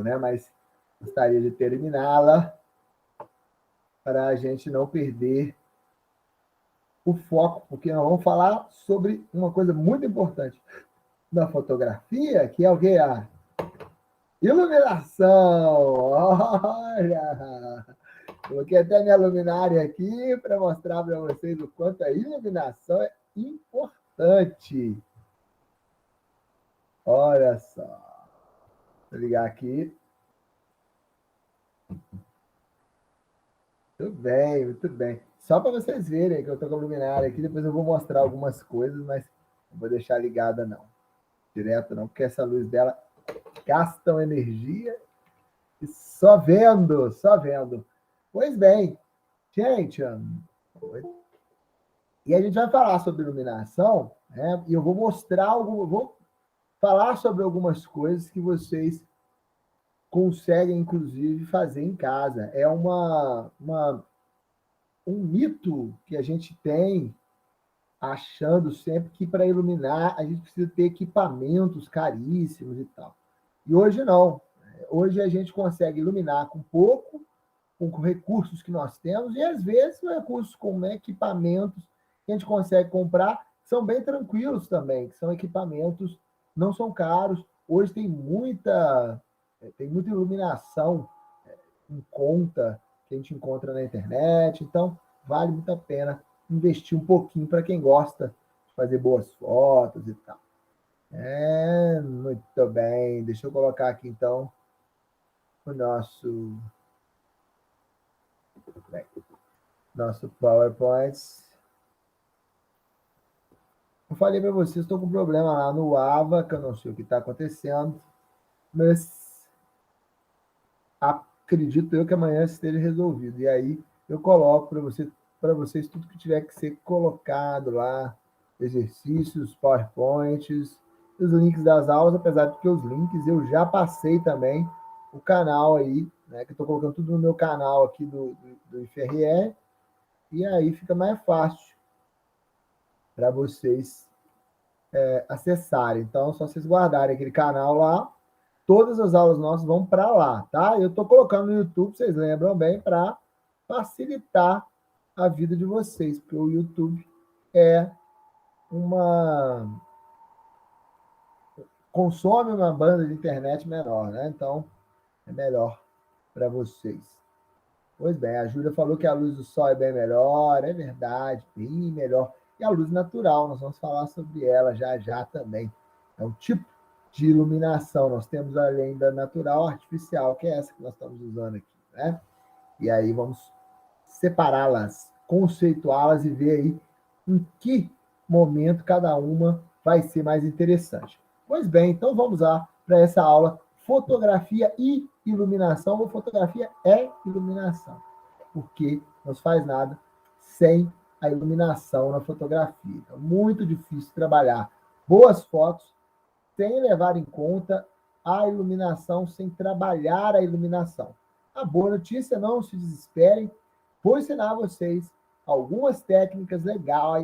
né? Mas gostaria de terminá-la para a gente não perder o foco, porque nós vamos falar sobre uma coisa muito importante da fotografia, que é o que? A iluminação. Olha! Coloquei até minha luminária aqui para mostrar para vocês o quanto a iluminação é importante. Olha só. Vou ligar aqui. Muito bem, muito bem. Só para vocês verem que eu estou com a luminária aqui, depois eu vou mostrar algumas coisas, mas não vou deixar ligada não. Direto não, porque essa luz dela gasta uma energia e só vendo, só vendo. Pois bem, gente, e a gente vai falar sobre iluminação, né? E eu vou mostrar vou falar sobre algumas coisas que vocês conseguem, inclusive, fazer em casa. É um mito que a gente tem, achando sempre que para iluminar a gente precisa ter equipamentos caríssimos e tal. E hoje não. Hoje a gente consegue iluminar com pouco, com recursos que nós temos, e às vezes recursos com equipamentos que a gente consegue comprar são bem tranquilos também, que são equipamentos, não são caros. Hoje tem muita iluminação em conta que a gente encontra na internet, então vale muito a pena investir um pouquinho para quem gosta de fazer boas fotos e tal. Muito bem. Deixa eu colocar aqui então o nosso PowerPoint. Eu falei para vocês, estou com um problema lá no Ava, que eu não sei o que está acontecendo, mas acredito eu que amanhã esteja resolvido. E aí eu coloco para vocês tudo que tiver que ser colocado lá, exercícios, PowerPoints, os links das aulas, apesar de que os links eu já passei também o canal aí, né, que eu estou colocando tudo no meu canal aqui do IFRE, e aí fica mais fácil para vocês acessarem. Então, só vocês guardarem aquele canal lá, todas as aulas nossas vão para lá, tá? Eu estou colocando no YouTube, vocês lembram bem, para facilitar a vida de vocês, porque o YouTube consome uma banda de internet menor, né? Então, é melhor para vocês. Pois bem, a Júlia falou que a luz do sol é bem melhor, é verdade, bem melhor. E a luz natural, nós vamos falar sobre ela já já também. É um tipo de iluminação. Nós temos além da natural, artificial, que é essa que nós estamos usando aqui, né? E aí vamos separá-las, conceituá-las e ver aí em que momento cada uma vai ser mais interessante. Pois bem, então vamos lá para essa aula fotografia e iluminação, ou fotografia é iluminação, porque não se faz nada sem a iluminação na fotografia. Então, muito difícil trabalhar boas fotos sem levar em conta a iluminação, sem trabalhar a iluminação. A boa notícia, não se desesperem, vou ensinar vocês algumas técnicas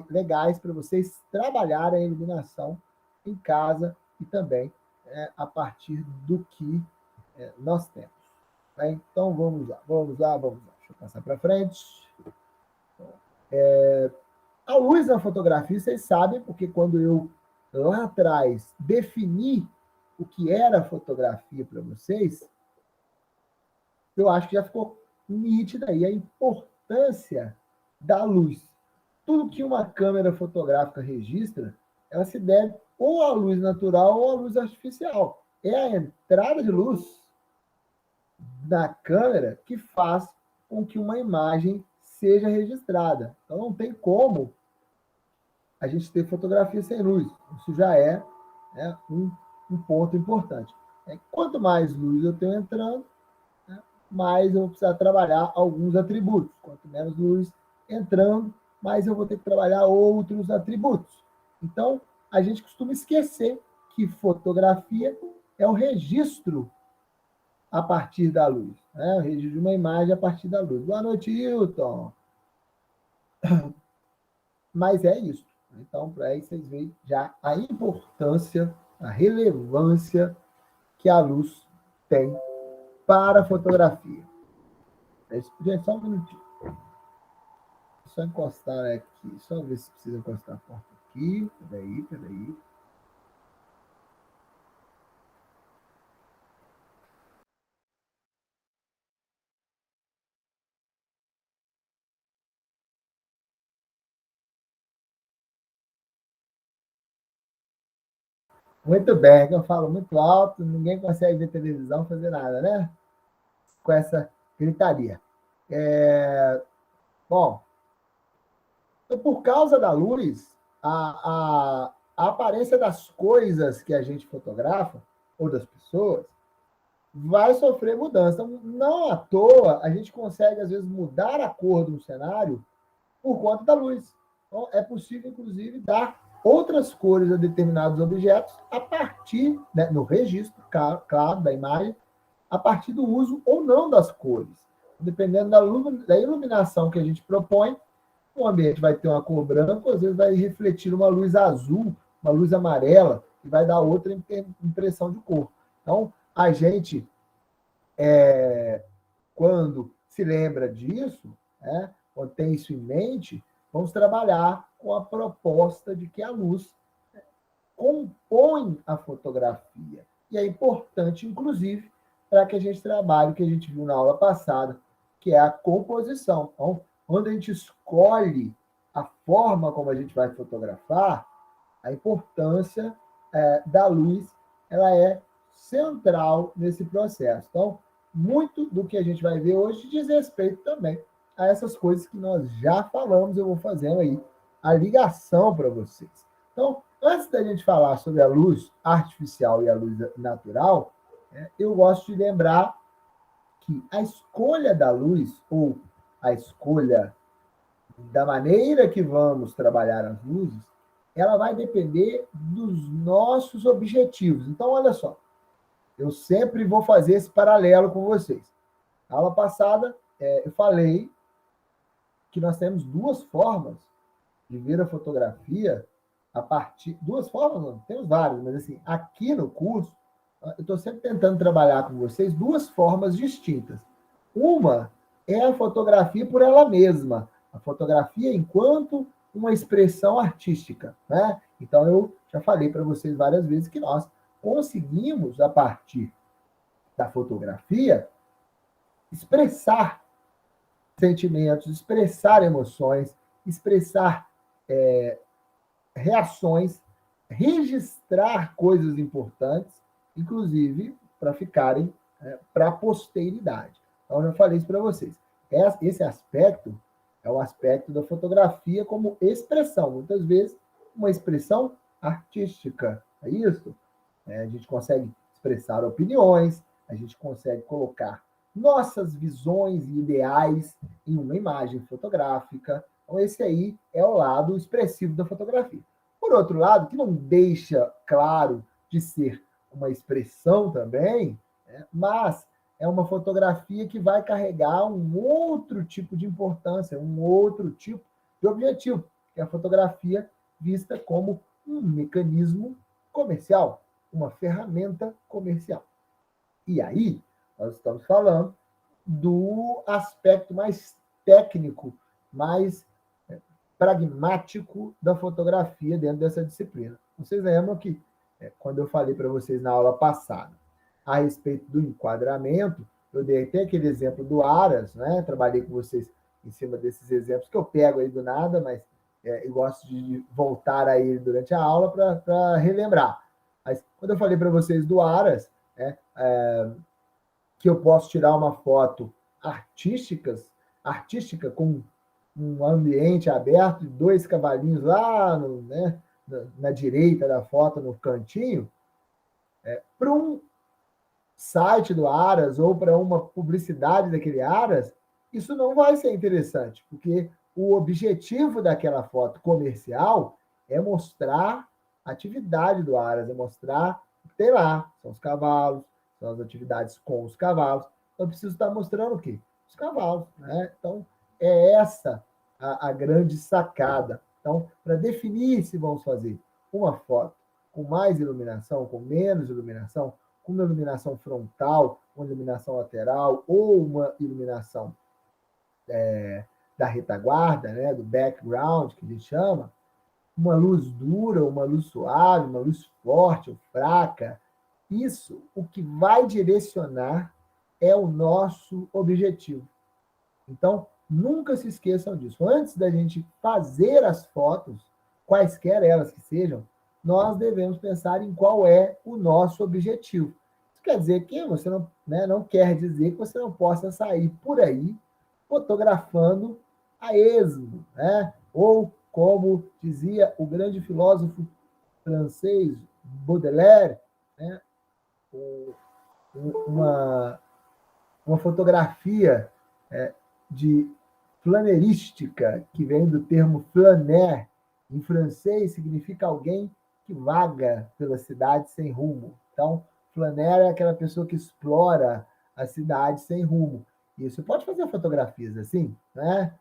legais para vocês trabalharem a iluminação em casa e também a partir do que nós temos. Né? Então, vamos lá. Deixa eu passar para frente. A luz na fotografia, vocês sabem, porque quando eu, lá atrás, defini o que era fotografia para vocês, eu acho que já ficou nítida aí a importância da luz. Tudo que uma câmera fotográfica registra, ela se deve ou à luz natural ou à luz artificial. É a entrada de luz da câmera que faz com que uma imagem seja registrada. Então, não tem como a gente ter fotografia sem luz. Isso já é um ponto importante. Quanto mais luz eu tenho entrando, mais eu vou precisar trabalhar alguns atributos. Quanto menos luz entrando, mais eu vou ter que trabalhar outros atributos. Então, a gente costuma esquecer que fotografia é o registro a partir da luz. O registro de uma imagem a partir da luz. Boa noite, Hilton. Mas é isso. Então, para aí vocês veem já a importância, a relevância que a luz tem para a fotografia. Gente, só um minutinho. Só encostar aqui. Só ver se precisa encostar a porta aqui. Peraí. Muito bem, eu falo muito alto, ninguém consegue ver televisão, fazer nada, né? Com essa gritaria. Bom, então, por causa da luz, a aparência das coisas que a gente fotografa, ou das pessoas, vai sofrer mudança. Então, não à toa, a gente consegue, às vezes, mudar a cor de um cenário por conta da luz. Então, é possível, inclusive, dar outras cores a determinados objetos a partir, né, no registro, claro, da imagem, a partir do uso ou não das cores. Dependendo da iluminação que a gente propõe, o ambiente vai ter uma cor branca, às vezes vai refletir uma luz azul, uma luz amarela, e vai dar outra impressão de cor. Então, a gente, quando se lembra disso, né, quando tem isso em mente, vamos trabalhar com a proposta de que a luz compõe a fotografia. E é importante, inclusive, para que a gente trabalhe o que a gente viu na aula passada, que é a composição. Então, quando a gente escolhe a forma como a gente vai fotografar, a importância da luz ela é central nesse processo. Então, muito do que a gente vai ver hoje diz respeito também a essas coisas que nós já falamos. Eu vou fazendo aí a ligação para vocês. Então, antes da gente falar sobre a luz artificial e a luz natural, eu gosto de lembrar que a escolha da luz, ou a escolha da maneira que vamos trabalhar as luzes, ela vai depender dos nossos objetivos. Então, olha só, eu sempre vou fazer esse paralelo com vocês. Na aula passada, eu falei que nós temos duas formas de ver a fotografia a partir... Duas formas, não, temos várias, mas assim, aqui no curso, eu estou sempre tentando trabalhar com vocês duas formas distintas. Uma é a fotografia por ela mesma, a fotografia enquanto uma expressão artística, né? Então, eu já falei para vocês várias vezes que nós conseguimos, a partir da fotografia, expressar sentimentos, expressar emoções, expressar reações, registrar coisas importantes, inclusive para ficarem para a posteridade. Então, eu já falei isso para vocês. Esse aspecto é o aspecto da fotografia como expressão, muitas vezes uma expressão artística. É isso? A gente consegue expressar opiniões, a gente consegue colocar nossas visões e ideais em uma imagem fotográfica. Então, esse aí é o lado expressivo da fotografia. Por outro lado, que não deixa claro de ser uma expressão também, mas é uma fotografia que vai carregar um outro tipo de importância, um outro tipo de objetivo, que é a fotografia vista como um mecanismo comercial, uma ferramenta comercial. E aí, nós estamos falando do aspecto mais técnico, mais pragmático da fotografia dentro dessa disciplina. Vocês lembram que, quando eu falei para vocês na aula passada a respeito do enquadramento, eu dei até aquele exemplo do Aras, né? Trabalhei com vocês em cima desses exemplos que eu pego aí do nada, mas eu gosto de voltar a ele durante a aula para relembrar. Mas quando eu falei para vocês do Aras, que eu posso tirar uma foto artística com um ambiente aberto, dois cavalinhos lá na direita da foto, no cantinho, para um site do Aras ou para uma publicidade daquele Aras, isso não vai ser interessante, porque o objetivo daquela foto comercial é mostrar a atividade do Aras, é mostrar o que tem lá, são os cavalos, são as atividades com os cavalos. Então, eu preciso estar mostrando o quê? Os cavalos, né? Então, é essa a grande sacada. Então, para definir se vamos fazer uma foto com mais iluminação, com menos iluminação, com uma iluminação frontal, uma iluminação lateral ou uma iluminação da retaguarda, né, do background, que a gente chama, uma luz dura, uma luz suave, uma luz forte ou fraca, isso, o que vai direcionar é o nosso objetivo. Então, nunca se esqueçam disso. Antes da gente fazer as fotos, quaisquer elas que sejam, nós devemos pensar em qual é o nosso objetivo. Isso quer dizer que você não, né, não quer dizer que você não possa sair por aí fotografando a esmo, né? Ou, como dizia o grande filósofo francês Baudelaire, né? uma, uma fotografia de flanerística, que vem do termo flaner, em francês significa alguém que vaga pela cidade sem rumo. Então, flaner é aquela pessoa que explora a cidade sem rumo. E você pode fazer fotografias assim, né?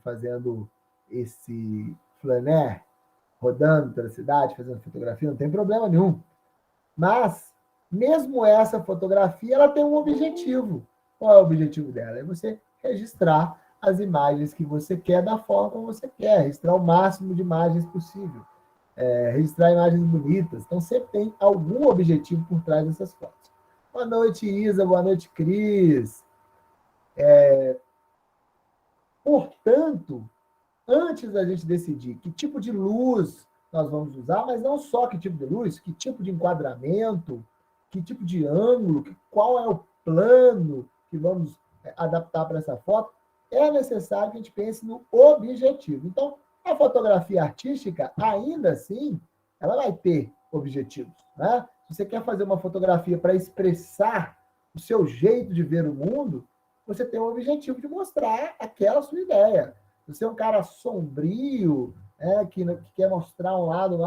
Fazendo esse flaner, rodando pela cidade, fazendo fotografia, não tem problema nenhum. Mas, mesmo essa fotografia, ela tem um objetivo. Qual é o objetivo dela? É você registrar as imagens que você quer da forma como você quer, registrar o máximo de imagens possível, registrar imagens bonitas. Então, sempre tem algum objetivo por trás dessas fotos. Boa noite, Isa. Boa noite, Cris. Portanto, antes da gente decidir que tipo de luz nós vamos usar, mas não só que tipo de luz, que tipo de enquadramento, que tipo de ângulo, qual é o plano que vamos adaptar para essa foto, é necessário que a gente pense no objetivo. Então, a fotografia artística, ainda assim, ela vai ter objetivos, né? Se você quer fazer uma fotografia para expressar o seu jeito de ver o mundo, você tem o objetivo de mostrar aquela sua ideia. Se você é um cara sombrio, que quer mostrar um lado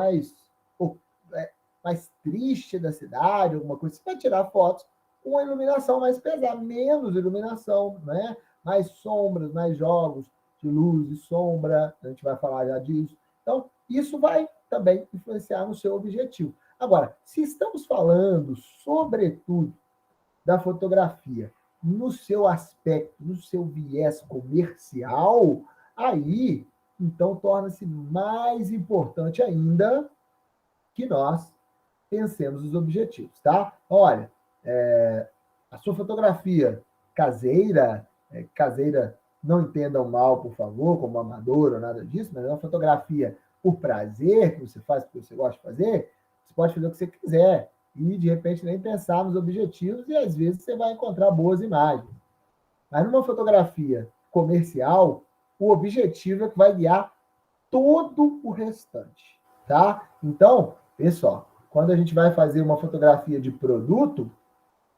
mais triste da cidade, alguma coisa, você vai tirar fotos com uma iluminação mais pesada, menos iluminação, né? Mais sombras, mais jogos de luz e sombra, a gente vai falar já disso. Então, isso vai também influenciar no seu objetivo. Agora, se estamos falando, sobretudo, da fotografia no seu aspecto, no seu viés comercial, aí, então, torna-se mais importante ainda que nós pensemos os objetivos, tá? Olha, a sua fotografia caseira, não entendam mal, por favor, como amador ou nada disso, mas é uma fotografia por prazer, que você faz porque você gosta de fazer, você pode fazer o que você quiser e, de repente, nem pensar nos objetivos e, às vezes, você vai encontrar boas imagens. Mas numa fotografia comercial, o objetivo é que vai guiar todo o restante, tá? Então, pessoal, quando a gente vai fazer uma fotografia de produto,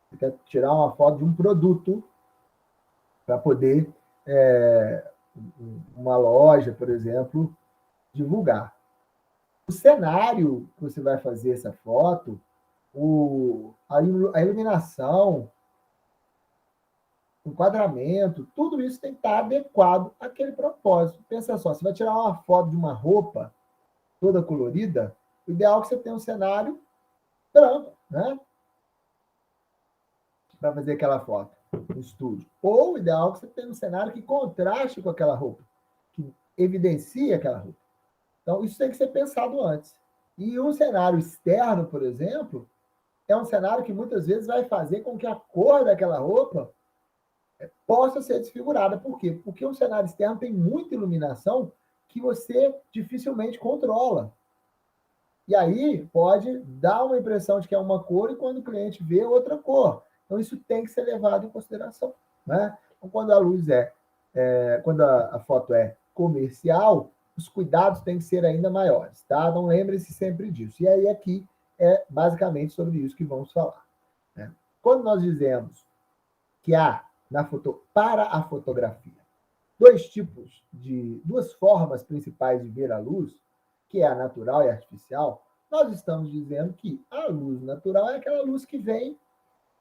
você quer tirar uma foto de um produto para poder uma loja, por exemplo, divulgar. O cenário que você vai fazer essa foto, a iluminação, enquadramento, tudo isso tem que estar adequado àquele propósito. Pensa só, você vai tirar uma foto de uma roupa toda colorida, o ideal é que você tenha um cenário branco, né? Para fazer aquela foto no estúdio. Ou o ideal é que você tenha um cenário que contraste com aquela roupa, que evidencie aquela roupa. Então, isso tem que ser pensado antes. E um cenário externo, por exemplo, é um cenário que muitas vezes vai fazer com que a cor daquela roupa possa ser desfigurada. Por quê? Porque um cenário externo tem muita iluminação que você dificilmente controla. E aí pode dar uma impressão de que é uma cor e quando o cliente vê outra cor. Então, isso tem que ser levado em consideração, né? Então, quando a luz quando a foto é comercial, os cuidados têm que ser ainda maiores, tá? Não lembre-se sempre disso. E aí aqui é basicamente sobre isso que vamos falar, né? Quando nós dizemos que há para a fotografia duas formas principais de ver a luz, que é a natural e a artificial, nós estamos dizendo que a luz natural é aquela luz que vem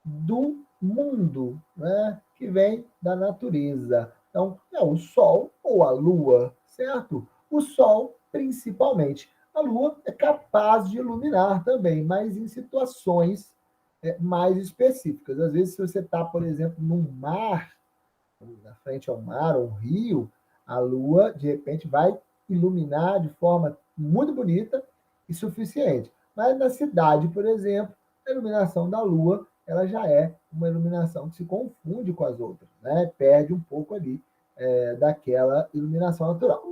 do mundo, né? Que vem da natureza. Então, é o Sol ou a Lua, certo? O Sol, principalmente. A Lua é capaz de iluminar também, mas em situações mais específicas. Às vezes, se você está, por exemplo, num mar, na frente ao mar ou um rio, a lua, de repente, vai iluminar de forma muito bonita e suficiente. Mas na cidade, por exemplo, a iluminação da lua ela já é uma iluminação que se confunde com as outras, né? Perde um pouco ali daquela iluminação natural.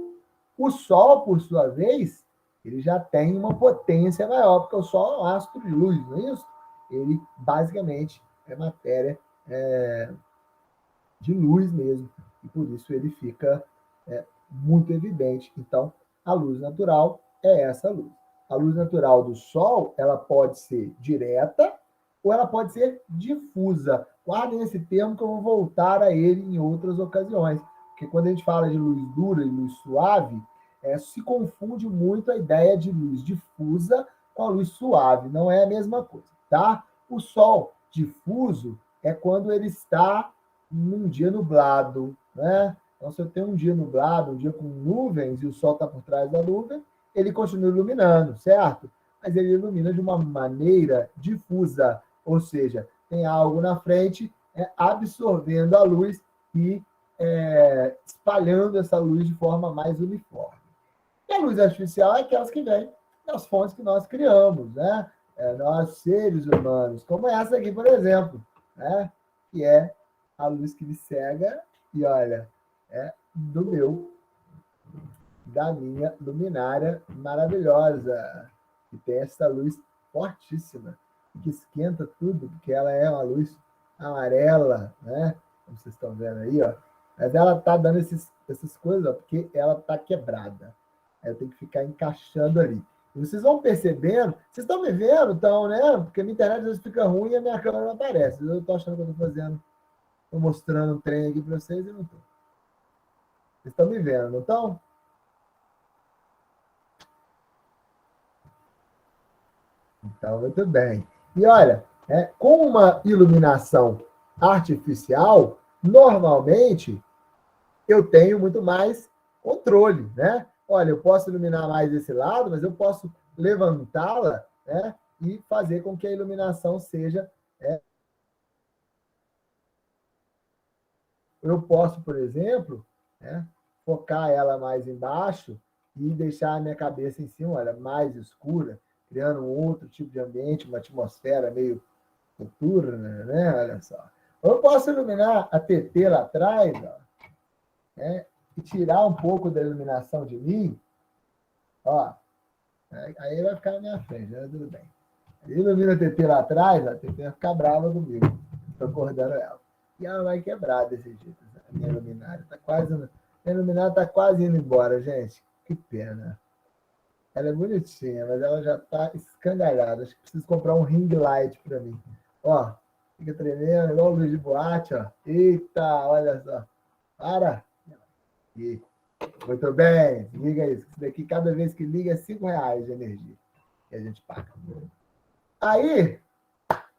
O Sol, por sua vez, ele já tem uma potência maior, porque o Sol é um astro de luz, não é isso? Ele, basicamente, é matéria de luz mesmo, e por isso ele fica muito evidente. Então, a luz natural é essa luz. A luz natural do Sol, ela pode ser direta ou ela pode ser difusa. Guardem esse termo que eu vou voltar a ele em outras ocasiões, porque quando a gente fala de luz dura e luz suave, se confunde muito a ideia de luz difusa com a luz suave. Não é a mesma coisa, tá? O Sol difuso é quando ele está num dia nublado, né? Então, se eu tenho um dia nublado, um dia com nuvens, e o sol está por trás da nuvem, ele continua iluminando, certo? Mas ele ilumina de uma maneira difusa, ou seja, tem algo na frente absorvendo a luz e espalhando essa luz de forma mais uniforme. E a luz artificial é aquelas que vêm das fontes que nós criamos, né? Nós, seres humanos, como essa aqui, por exemplo, né? Que é a luz que me cega e, olha, da minha luminária maravilhosa, que tem essa luz fortíssima, que esquenta tudo, porque ela é uma luz amarela, né? Como vocês estão vendo aí, ó. Mas ela tá dando essas coisas, ó, porque ela tá quebrada. Aí eu tenho que ficar encaixando ali. E vocês vão percebendo, vocês estão me vendo, então, né? Porque a minha internet às vezes fica ruim e a minha câmera não aparece. Eu estou achando que eu estou fazendo, estou mostrando um trem aqui para vocês e não estou. Vocês estão me vendo, não estão? Então, muito bem. E olha, com uma iluminação artificial, normalmente eu tenho muito mais controle, né? Olha, eu posso iluminar mais esse lado, mas eu posso levantá-la, né? E fazer com que a iluminação seja. Eu posso, por exemplo, né, focar ela mais embaixo e deixar a minha cabeça em cima, olha, mais escura, criando um outro tipo de ambiente, uma atmosfera meio noturna, né? Olha só. Eu posso iluminar a TT lá atrás, ó, né? E tirar um pouco da iluminação de mim, ó, aí vai ficar na minha frente, né? Tudo bem. Ilumina a TT lá atrás, a TT vai ficar brava comigo. Estou acordando ela. E ela vai quebrar desse jeito. A minha luminária está quase. Minha luminária está quase indo embora, gente. Que pena. Ela é bonitinha, mas ela já está escangalhada. Acho que preciso comprar um ring light para mim. Ó, fica tremendo, igual luz de boate, ó. Eita, olha só. Para. E, muito bem, liga isso. Isso daqui, cada vez que liga, é R$ 5 de energia que a gente paga. Aí,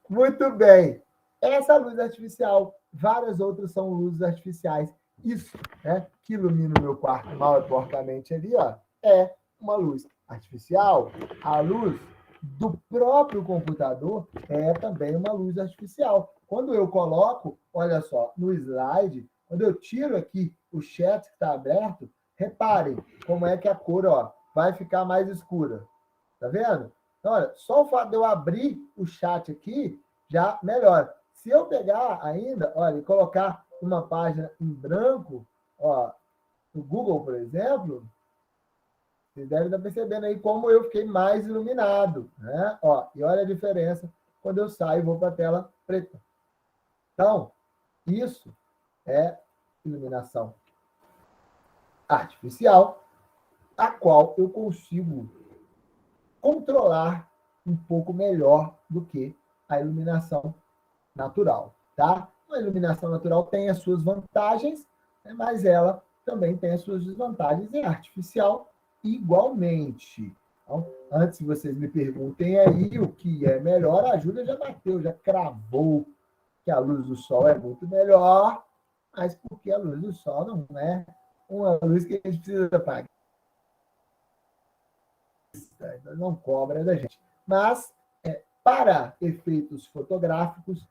muito bem. Essa luz artificial, várias outras são luzes artificiais. Isso, né, que ilumina o meu quarto mal e porcamente ali, ó, é uma luz artificial. A luz do próprio computador é também uma luz artificial. Quando eu coloco, olha só, no slide, quando eu tiro aqui o chat que está aberto, reparem como é que a cor, ó, vai ficar mais escura. Tá vendo? Então, olha, só o fato de eu abrir o chat aqui já melhora. Se eu pegar ainda, olha, e colocar uma página em branco, ó, no Google, por exemplo, vocês devem estar percebendo aí como eu fiquei mais iluminado, né? Ó, e olha a diferença quando eu saio e vou para a tela preta. Então, isso é iluminação artificial, a qual eu consigo controlar um pouco melhor do que a iluminação natural, tá? A iluminação natural tem as suas vantagens, né, mas ela também tem as suas desvantagens, e artificial igualmente. Então, antes que vocês me perguntem aí o que é melhor, a Júlia já bateu, já cravou que a luz do sol é muito melhor, mas porque a luz do sol não é uma luz que a gente precisa pagar, não cobra da gente. Mas para efeitos fotográficos,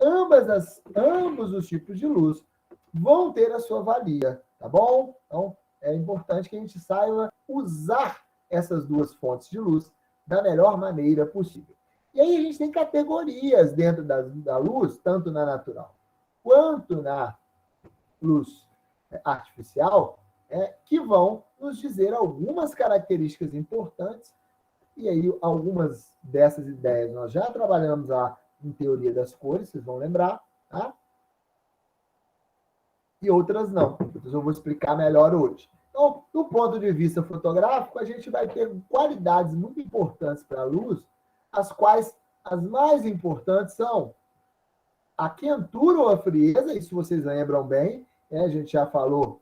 ambos os tipos de luz vão ter a sua valia, tá bom? Então, é importante que a gente saiba usar essas duas fontes de luz da melhor maneira possível. E aí a gente tem categorias dentro da luz, tanto na natural quanto na luz artificial, que vão nos dizer algumas características importantes. E aí, algumas dessas ideias nós já trabalhamos lá em teoria das cores, vocês vão lembrar, tá? E outras não. Então, eu vou explicar melhor hoje. Então, do ponto de vista fotográfico, a gente vai ter qualidades muito importantes para a luz, as quais as mais importantes são a quentura ou a frieza, isso vocês lembram bem, a gente já falou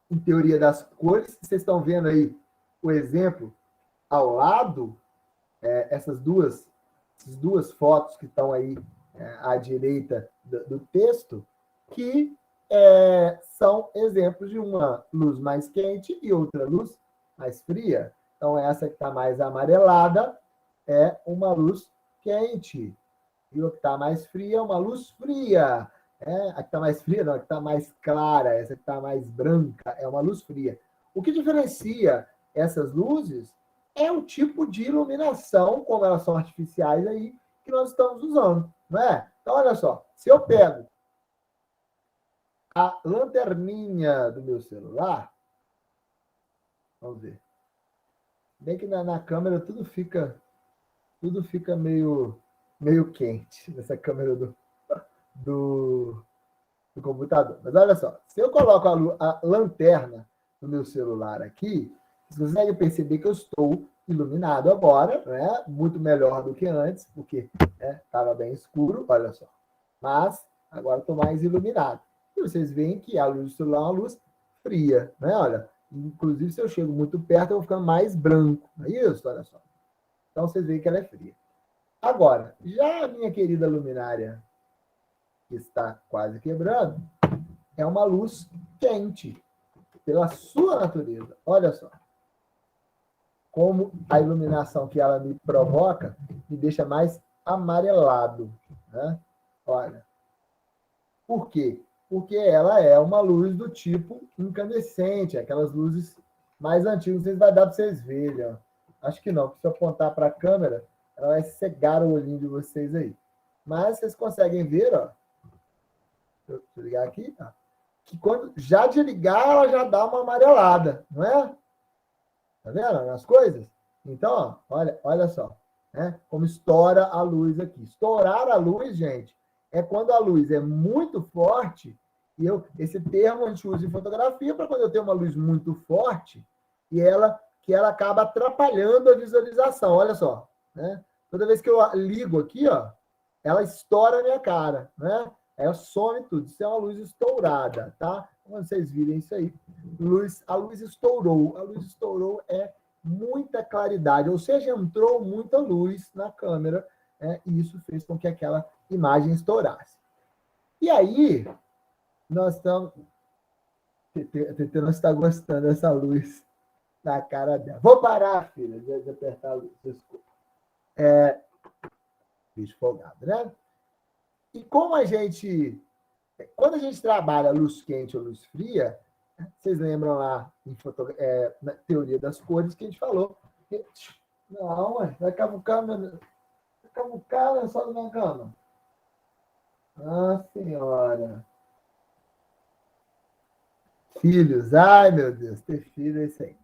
em teoria das cores. Vocês estão vendo aí o exemplo ao lado, essas duas fotos que estão aí à direita do texto, que são exemplos de uma luz mais quente e outra luz mais fria. Então, essa que está mais amarelada é uma luz quente. E o que está mais fria é uma luz fria. A que está mais fria, não, a que está mais clara, essa que está mais branca, é uma luz fria. O que diferencia essas luzes é o tipo de iluminação, como elas são artificiais aí, que nós estamos usando, não é? Então, olha só, se eu pego a lanterninha do meu celular, vamos ver, bem que na câmera tudo fica meio quente, nessa câmera do computador. Mas olha só, se eu coloco a lanterna do meu celular aqui, você consegue perceber que eu estou iluminado agora, né? Muito melhor do que antes, porque estava bem escuro, olha só. Mas agora estou mais iluminado. E vocês veem que a luz do celular é uma luz fria, né? Olha, inclusive se eu chego muito perto, eu vou ficando mais branco. Não é isso? Olha só. Então vocês veem que ela é fria. Agora, já a minha querida luminária, que está quase quebrando, é uma luz quente, pela sua natureza. Olha só. Como a iluminação que ela me provoca me deixa mais amarelado, né? Olha. Por quê? Porque ela é uma luz do tipo incandescente, aquelas luzes mais antigas. Vocês vai dar para vocês verem, ó. Acho que não, porque se eu apontar para a câmera, ela vai cegar o olhinho de vocês aí. Mas vocês conseguem ver, ó. Deixa eu ligar aqui, tá? Que quando já de ligar, ela já dá uma amarelada, não é? Tá vendo as coisas? Então, ó, olha só, né? Como estoura a luz aqui. Estourar a luz, gente, é quando a luz é muito forte, e esse termo a gente usa em fotografia para quando eu tenho uma luz muito forte e que ela acaba atrapalhando a visualização. Olha só, né? Toda vez que eu ligo aqui, ó, ela estoura a minha cara, né? Aí some tudo. Isso é uma luz estourada, tá? Quando vocês virem isso aí, a luz estourou. A luz estourou é muita claridade, ou seja, entrou muita luz na câmera, e isso fez com que aquela imagem estourasse. E aí, nós estamos... TT não está gostando dessa luz na cara dela. Vou parar, filha, de apertar a luz, desculpa. Bicho folgado, né? E como quando a gente trabalha luz quente ou luz fria, vocês lembram lá na teoria das cores que a gente falou? Não, vai cavucar só na minha cama. Ah, senhora. Filhos, ai meu Deus, ter filho é isso aí.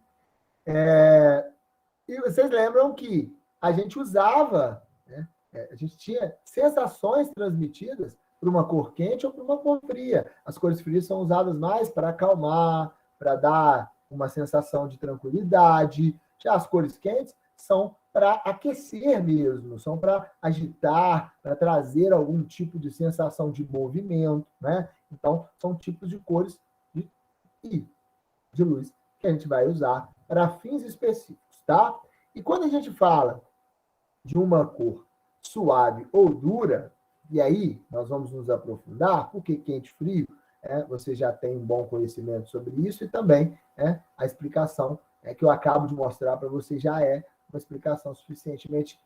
E vocês lembram que a gente usava, né? A gente tinha sensações transmitidas por uma cor quente ou por uma cor fria. As cores frias são usadas mais para acalmar, para dar uma sensação de tranquilidade. Já as cores quentes são para aquecer mesmo, são para agitar, para trazer algum tipo de sensação de movimento, né? Então, são tipos de cores de luz que a gente vai usar para fins específicos, tá? E quando a gente fala de uma cor suave ou dura, e aí nós vamos nos aprofundar, porque quente e frio, você já tem um bom conhecimento sobre isso, e também a explicação que eu acabo de mostrar para você já é uma explicação suficientemente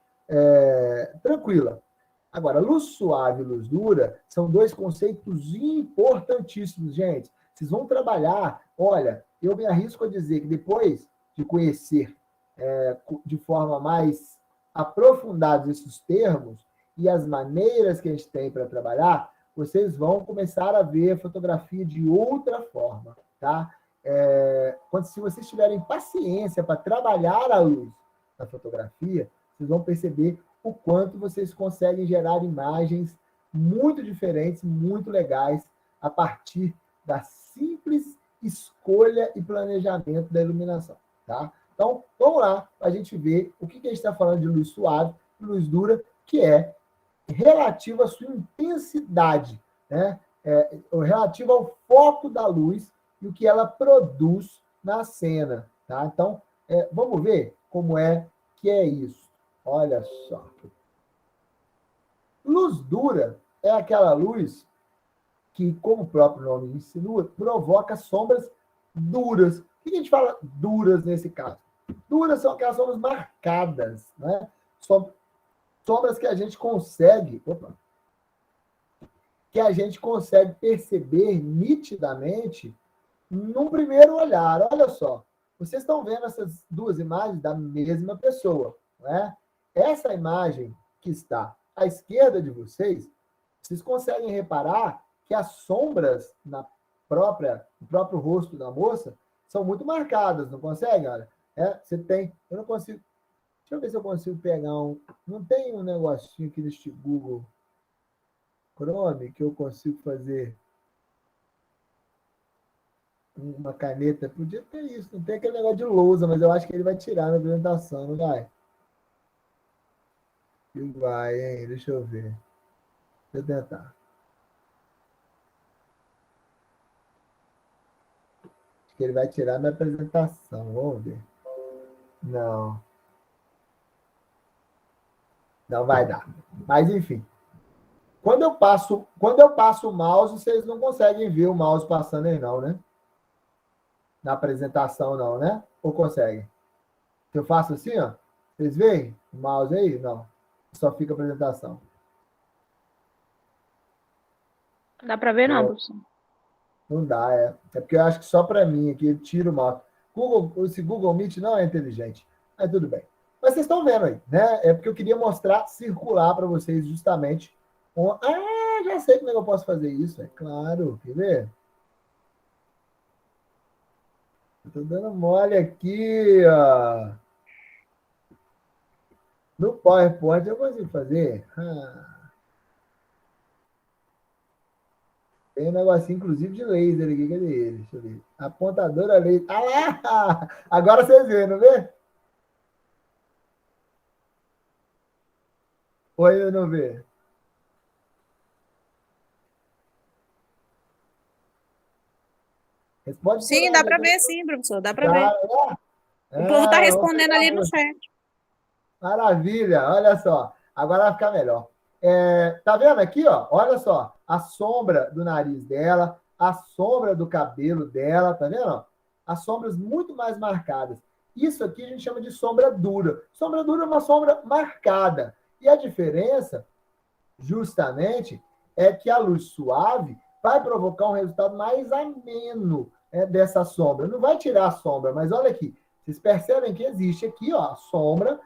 tranquila. Agora, luz suave e luz dura são dois conceitos importantíssimos, gente. Vocês vão trabalhar, olha, eu me arrisco a dizer que depois de conhecer de forma mais aprofundada esses termos e as maneiras que a gente tem para trabalhar, vocês vão começar a ver a fotografia de outra forma, tá? Se vocês tiverem paciência para trabalhar a luz da fotografia, vocês vão perceber o quanto vocês conseguem gerar imagens muito diferentes, muito legais, a partir da simples escolha e planejamento da iluminação, tá? Então, vamos lá, para a gente ver o que a gente está falando de luz suave e luz dura, que é relativo à sua intensidade, né? Relativo ao foco da luz e o que ela produz na cena, tá? Então, vamos ver como é que é isso. Olha só. Luz dura é aquela luz que, como o próprio nome insinua, provoca sombras duras. O que a gente fala duras nesse caso? Duras são aquelas sombras marcadas, né? Sombras que a gente consegue, perceber nitidamente num primeiro olhar. Olha só, vocês estão vendo essas duas imagens da mesma pessoa, né? Essa imagem que está à esquerda de vocês, vocês conseguem reparar que as sombras no próprio rosto da moça são muito marcadas, não conseguem? Olha, você tem, eu não consigo, deixa eu ver se eu consigo pegar não tem um negocinho aqui neste Google Chrome que eu consigo fazer uma caneta, podia ter isso, não tem aquele negócio de lousa, mas eu acho que ele vai tirar na apresentação, não vai? E vai, hein? Deixa eu ver. Deixa eu tentar. Acho que ele vai tirar minha apresentação, vamos ver. Não. Não vai dar. Mas, enfim. Quando eu passo o mouse, vocês não conseguem ver o mouse passando aí, não, né? Na apresentação, não, né? Ou conseguem? Se eu faço assim, ó, vocês veem o mouse aí? Não. Só fica a apresentação. Dá para ver, não, professor? Não dá, É porque eu acho que só para mim aqui, ele tira o mouse. Esse Google Meet não é inteligente. Mas tudo bem. Mas vocês estão vendo aí, né? É porque eu queria mostrar, circular para vocês justamente. Já sei como é que eu posso fazer isso, é claro. Quer ver? Estou dando mole aqui, ó. No PowerPoint eu consigo fazer. Tem um negocinho, inclusive, de laser aqui. Cadê ele? Deixa eu ver. Apontadora laser. Ah lá! Agora vocês vêem, não vê? Ou ainda não vê? Responde Sim, dá para ver sim, professor, dá para ver. Né? O povo está respondendo ali no chat. Maravilha, olha só. Agora vai ficar melhor. Tá vendo aqui, ó? Olha só. A sombra do nariz dela, a sombra do cabelo dela, tá vendo? As sombras muito mais marcadas. Isso aqui a gente chama de sombra dura. Sombra dura é uma sombra marcada. E a diferença, justamente, é que a luz suave vai provocar um resultado mais ameno dessa sombra. Não vai tirar a sombra, mas olha aqui. Vocês percebem que existe aqui, ó, a sombra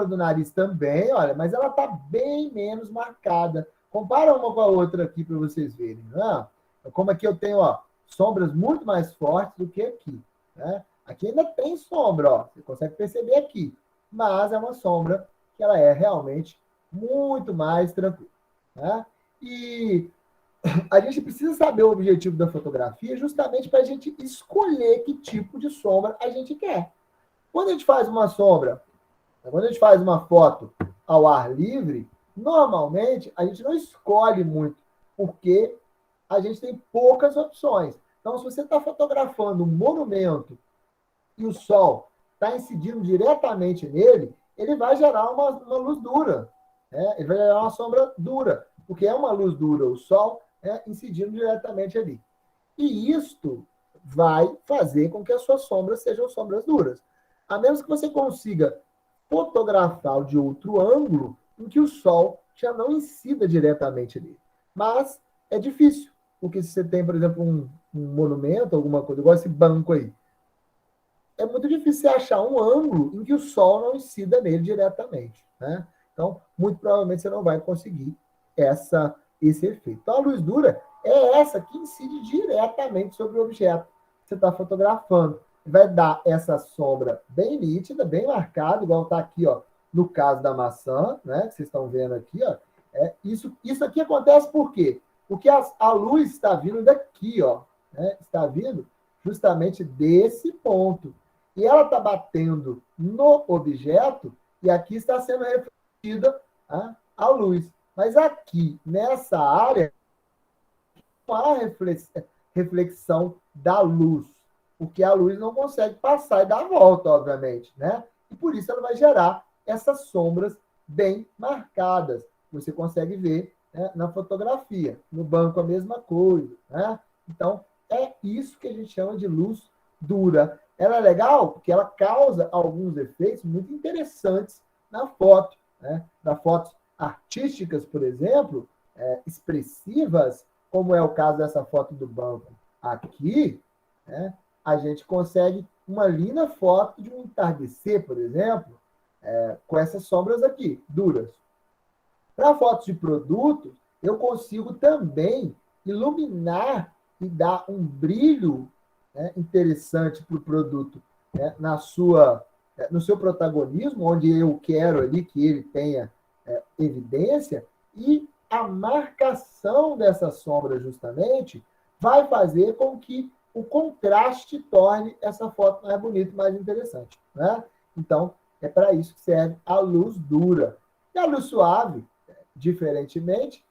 do nariz também, olha, mas ela está bem menos marcada. Compara uma com a outra aqui para vocês verem. Né? Como aqui eu tenho, ó, sombras muito mais fortes do que aqui. Né? Aqui ainda tem sombra, ó, você consegue perceber aqui. Mas é uma sombra que ela é realmente muito mais tranquila. Né? E a gente precisa saber o objetivo da fotografia justamente para a gente escolher que tipo de sombra a gente quer. Quando a gente faz uma sombra, quando a gente faz uma foto ao ar livre, normalmente a gente não escolhe muito, porque a gente tem poucas opções. Então, se você está fotografando um monumento e o sol está incidindo diretamente nele, ele vai gerar uma luz dura. Ele vai gerar uma sombra dura, porque é uma luz dura, o sol incidindo diretamente ali. E isto vai fazer com que as suas sombras sejam sombras duras. A menos que você consiga fotografá-lo de outro ângulo em que o sol já não incida diretamente nele. Mas é difícil, porque se você tem, por exemplo, um monumento, alguma coisa, igual esse banco aí, é muito difícil você achar um ângulo em que o sol não incida nele diretamente, né? Então, muito provavelmente você não vai conseguir esse efeito. Então, a luz dura é essa que incide diretamente sobre o objeto que você está fotografando. Vai dar essa sombra bem nítida, bem marcada, igual está aqui, ó, no caso da maçã, né? Que vocês estão vendo aqui, ó. Isso aqui acontece por quê? Porque a luz está vindo daqui, ó, né? Está vindo justamente desse ponto. E ela está batendo no objeto e aqui está sendo refletida, tá, a luz. Mas aqui, nessa área, não há reflexão da luz, porque a luz não consegue passar e dar a volta, obviamente, né? E por isso ela vai gerar essas sombras bem marcadas. Você consegue ver, né, na fotografia. No banco, a mesma coisa, né? Então, é isso que a gente chama de luz dura. Ela é legal porque ela causa alguns efeitos muito interessantes na foto, né? Na fotos artísticas, por exemplo, expressivas, como é o caso dessa foto do banco aqui, né? A gente consegue uma linda foto de um entardecer, por exemplo, com essas sombras aqui, duras. Para fotos de produtos, eu consigo também iluminar e dar um brilho, né, interessante para o produto, né, no seu protagonismo, onde eu quero ali que ele tenha evidência, e a marcação dessa sombra, justamente, vai fazer com que o contraste torne essa foto mais bonita e mais interessante, né? Então, é para isso que serve a luz dura. E a luz suave, diferentemente,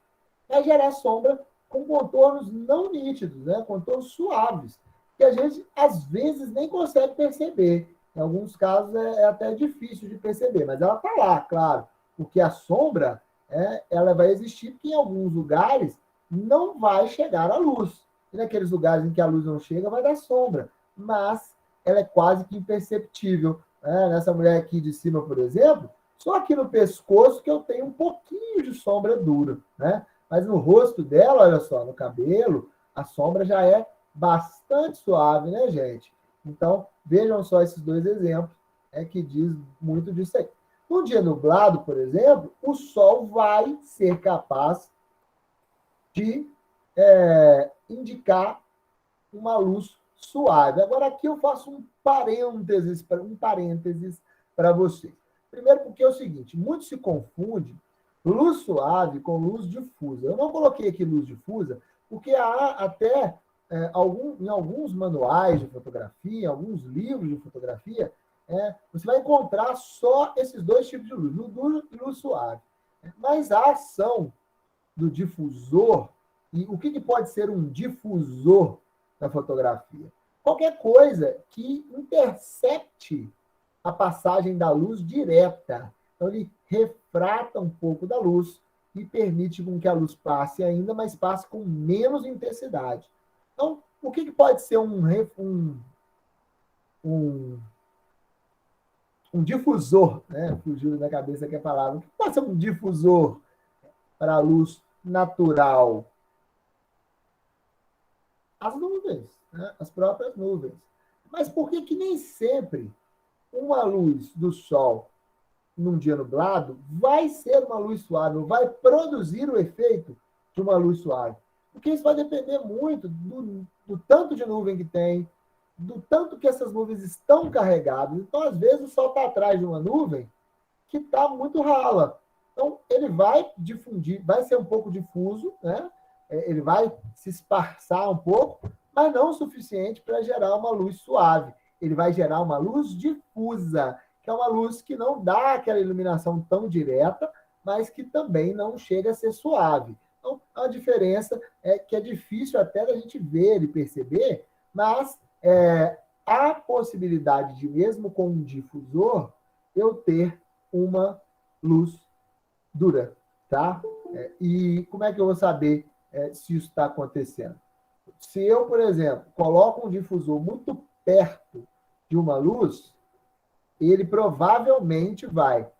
é gerar sombra com contornos não nítidos, né? Contornos suaves, que a gente, às vezes, nem consegue perceber. Em alguns casos, é até difícil de perceber, mas ela está lá, claro, porque a sombra, ela vai existir, porque em alguns lugares não vai chegar a luz. E naqueles lugares em que a luz não chega, vai dar sombra, mas ela é quase que imperceptível. Né? Nessa mulher aqui de cima, por exemplo, só aqui no pescoço que eu tenho um pouquinho de sombra dura, né? Mas no rosto dela, olha só, no cabelo, a sombra já é bastante suave, né, gente? Então, vejam só esses dois exemplos, que diz muito disso aí. No dia nublado, por exemplo, o sol vai ser capaz de indicar uma luz suave. Agora, aqui eu faço um parênteses para vocês. Primeiro, porque é o seguinte: muito se confunde luz suave com luz difusa. Eu não coloquei aqui luz difusa, porque há até em alguns manuais de fotografia, em alguns livros de fotografia, você vai encontrar só esses dois tipos de luz, luz dura e luz suave. Mas a ação do difusor, e o que pode ser um difusor na fotografia? Qualquer coisa que intercepte a passagem da luz direta. Então, ele refrata um pouco da luz e permite com que a luz passe ainda, mas passe com menos intensidade. Então, o que pode ser um difusor? Né? Fugiu da cabeça que é a palavra. O que pode ser um difusor para a luz natural? As nuvens, né? As próprias nuvens. Mas por que nem sempre uma luz do sol num dia nublado vai ser uma luz suave, não vai produzir o efeito de uma luz suave? Porque isso vai depender muito do tanto de nuvem que tem, do tanto que essas nuvens estão carregadas. Então, às vezes, o sol está atrás de uma nuvem que está muito rala. Então, ele vai difundir, vai ser um pouco difuso, né? Ele vai se esparçar um pouco, mas não o suficiente para gerar uma luz suave. Ele vai gerar uma luz difusa, que é uma luz que não dá aquela iluminação tão direta, mas que também não chega a ser suave. Então, a diferença é que é difícil até da gente ver e perceber, mas há possibilidade de, mesmo com um difusor, eu ter uma luz dura, tá? E como é que eu vou saber se isso está acontecendo? Se eu, por exemplo, coloco um difusor muito perto de uma luz, ele provavelmente vai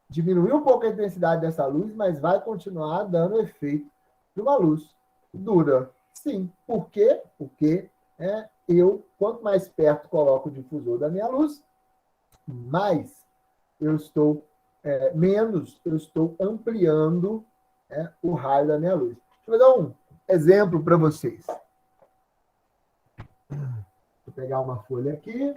diminuir um pouco a intensidade dessa luz, mas vai continuar dando efeito de uma luz dura. Sim. Por quê? Porque quanto mais perto coloco o difusor da minha luz, mais eu estou, menos eu estou ampliando o raio da minha luz. Deixa eu dar um exemplo para vocês. Vou pegar uma folha aqui.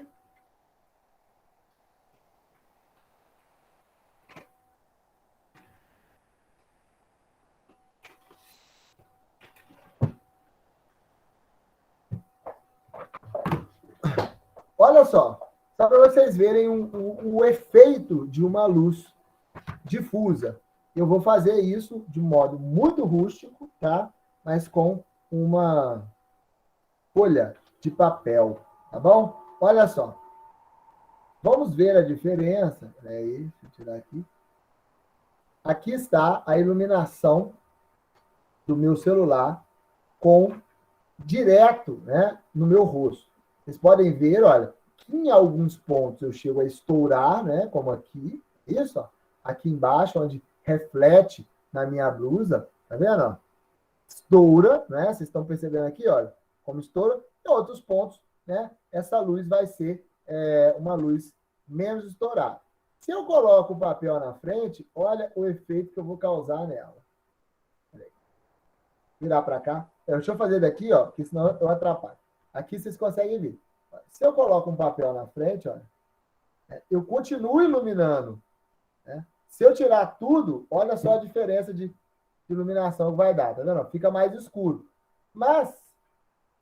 Olha só para vocês verem o efeito de uma luz difusa. Eu vou fazer isso de modo muito rústico, tá? Mas com uma folha de papel, tá bom? Olha só. Vamos ver a diferença. Peraí, deixa eu tirar aqui. Aqui está a iluminação do meu celular direto, né, no meu rosto. Vocês podem ver, olha, que em alguns pontos eu chego a estourar, né, como aqui, isso, ó, aqui embaixo, onde reflete na minha blusa, tá vendo? Estoura, né? Vocês estão percebendo aqui, olha, como estoura. Em outros pontos, né, essa luz vai ser uma luz menos estourada. Se eu coloco o papel na frente, olha o efeito que eu vou causar nela. Virar para cá. Deixa eu fazer daqui, ó, porque senão eu atrapalho. Aqui vocês conseguem ver. Se eu coloco um papel na frente, olha, eu continuo iluminando. Né? Se eu tirar tudo, olha só a diferença de iluminação que vai dar, tá vendo? Fica mais escuro. Mas,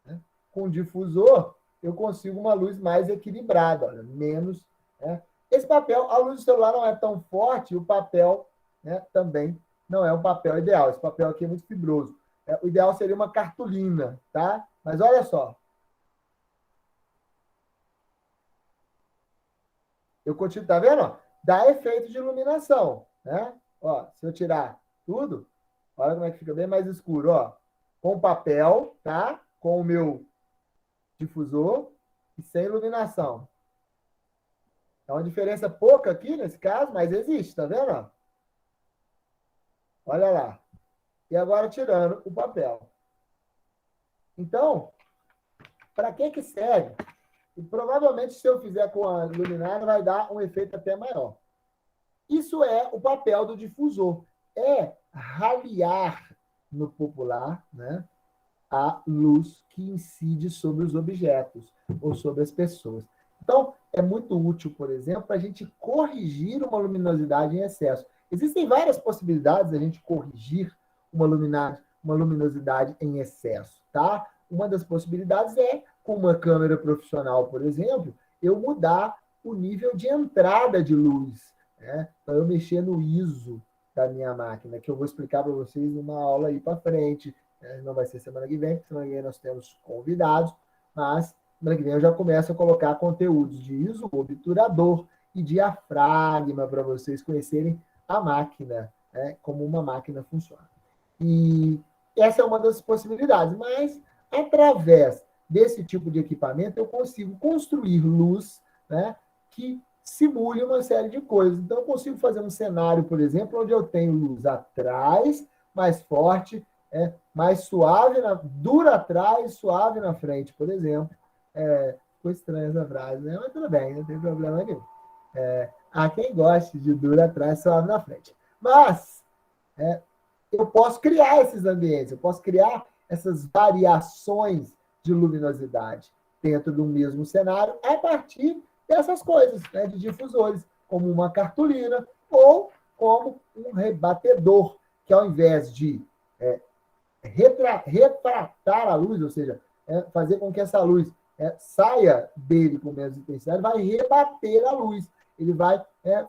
né, com o difusor, eu consigo uma luz mais equilibrada, olha, menos. Né? Esse papel, a luz do celular não é tão forte, o papel, né, também não é um papel ideal. Esse papel aqui é muito fibroso. O ideal seria uma cartolina, tá? Mas olha só. Eu continuo, tá vendo? Dá efeito de iluminação, né? Ó, se eu tirar tudo, olha como é que fica bem mais escuro, ó. Com papel, tá? Com o meu difusor e sem iluminação. É uma diferença pouca aqui nesse caso, mas existe, tá vendo? Olha lá. E agora tirando o papel. Então, para que serve? E provavelmente, se eu fizer com a luminária, vai dar um efeito até maior. Isso é o papel do difusor. É raliar, no popular, né, a luz que incide sobre os objetos ou sobre as pessoas. Então, é muito útil, por exemplo, para a gente corrigir uma luminosidade em excesso. Existem várias possibilidades de a gente corrigir uma luminosidade em excesso, tá? Uma das possibilidades é, com uma câmera profissional, por exemplo, eu mudar o nível de entrada de luz, né? Para eu mexer no ISO da minha máquina, que eu vou explicar para vocês numa aula aí para frente. Não vai ser semana que vem, porque semana que vem nós temos convidados, mas semana que vem eu já começo a colocar conteúdos de ISO, obturador e diafragma para vocês conhecerem a máquina, né, como uma máquina funciona. E essa é uma das possibilidades, mas através desse tipo de equipamento eu consigo construir luz, né, que simule uma série de coisas. Então eu consigo fazer um cenário, por exemplo, onde eu tenho luz atrás, mais forte, mais suave, dura atrás, suave na frente, por exemplo. Ficou estranha essa frase, né? Mas tudo bem, não tem problema nenhum. Há quem goste de dura atrás, suave na frente. Mas eu posso criar esses ambientes, eu posso criar essas variações de luminosidade dentro do mesmo cenário a partir dessas coisas, né, de difusores, como uma cartolina ou como um rebatedor, que ao invés de refratar a luz, ou seja, fazer com que essa luz saia dele com menos intensidade, vai rebater a luz. Ele vai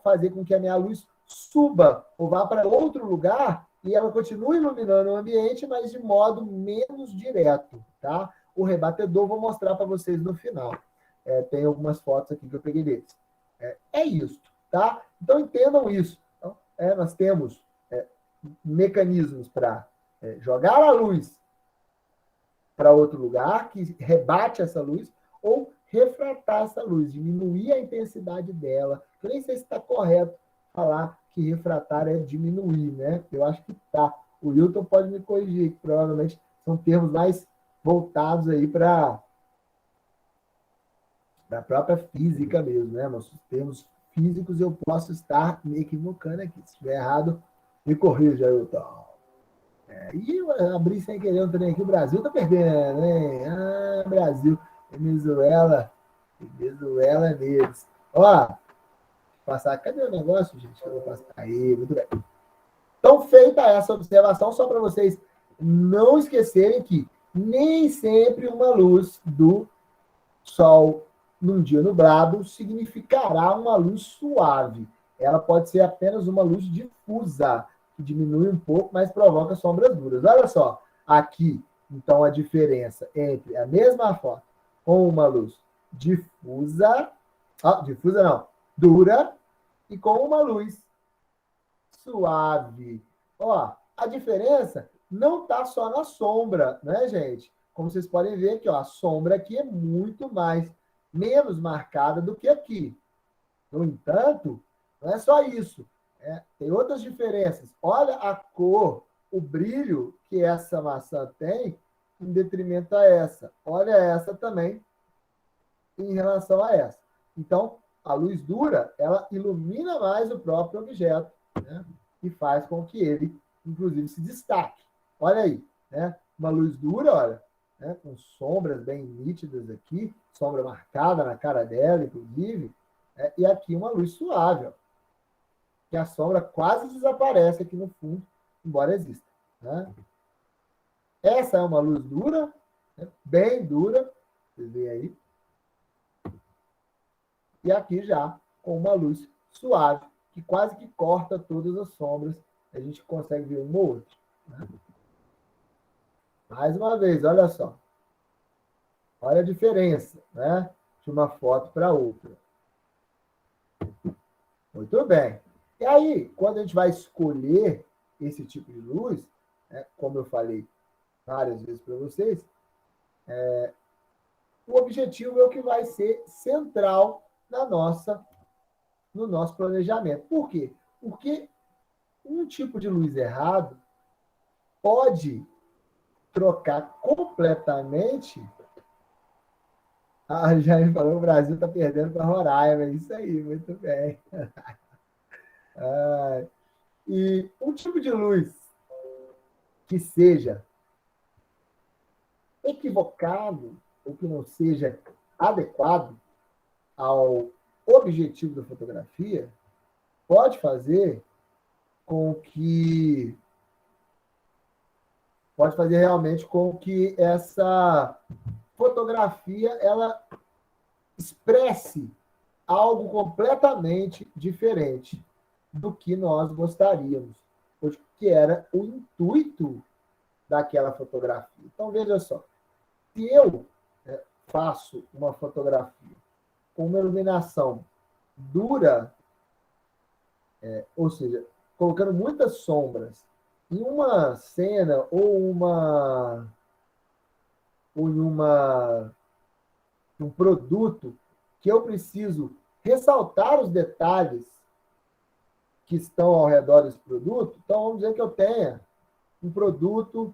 fazer com que a minha luz suba ou vá para outro lugar e ela continue iluminando o ambiente, mas de modo menos direto, tá? O rebatedor vou mostrar para vocês no final. Tem algumas fotos aqui que eu peguei deles. É isso, tá? Então, entendam isso. Então, nós temos mecanismos para jogar a luz para outro lugar, que rebate essa luz, ou refratar essa luz, diminuir a intensidade dela. Eu nem sei se está correto falar que refratar é diminuir, né? Eu acho que está. O Wilton pode me corrigir, que provavelmente são termos mais voltados aí para a própria física mesmo, né? Mas os termos físicos eu posso estar me equivocando aqui. Se estiver errado, me corrija, Wilton. E eu abri sem querer um trem aqui. O Brasil tá perdendo, hein? Ah, Brasil. Venezuela neles. Ó, passar. Cadê o negócio, gente? Eu vou passar aí, muito bem. Então, feita essa observação, só para vocês não esquecerem que nem sempre uma luz do Sol num dia nublado significará uma luz suave. Ela pode ser apenas uma luz difusa, que diminui um pouco, mas provoca sombras duras. Olha só, aqui, então, a diferença entre a mesma foto com uma luz difusa, difusa não, dura, e com uma luz suave. Ó, a diferença não está só na sombra, né, gente? Como vocês podem ver aqui, ó, a sombra aqui é muito menos marcada do que aqui. No entanto, não é só isso. Tem outras diferenças. Olha a cor, o brilho que essa maçã tem em detrimento a essa. Olha essa também em relação a essa. Então, a luz dura, ela ilumina mais o próprio objeto, né? E faz com que ele, inclusive, se destaque. Olha aí, né? Uma luz dura, olha, né? Com sombras bem nítidas aqui, sombra marcada na cara dela, inclusive, e aqui uma luz suave, ó, que a sombra quase desaparece aqui no fundo, embora exista, né? Essa é uma luz dura, né? Bem dura, vocês veem aí. E aqui já com uma luz suave, que quase que corta todas as sombras. A gente consegue ver uma ou outra, né? Mais uma vez, olha só. Olha a diferença, né? De uma foto para outra. Muito bem. E aí, quando a gente vai escolher esse tipo de luz, né, como eu falei várias vezes para vocês, o objetivo é o que vai ser central no nosso planejamento. Por quê? Porque um tipo de luz errado pode trocar completamente. A Jair falou que o Brasil está perdendo para Roraima. É isso aí, muito bem. E um tipo de luz que seja equivocado ou que não seja adequado ao objetivo da fotografia pode fazer realmente com que essa fotografia ela expresse algo completamente diferente do que nós gostaríamos, porque era o intuito daquela fotografia. Então, veja só, se eu faço uma fotografia com uma iluminação dura, ou seja, colocando muitas sombras em uma cena ou um produto que eu preciso ressaltar os detalhes que estão ao redor desse produto, então vamos dizer que eu tenha um produto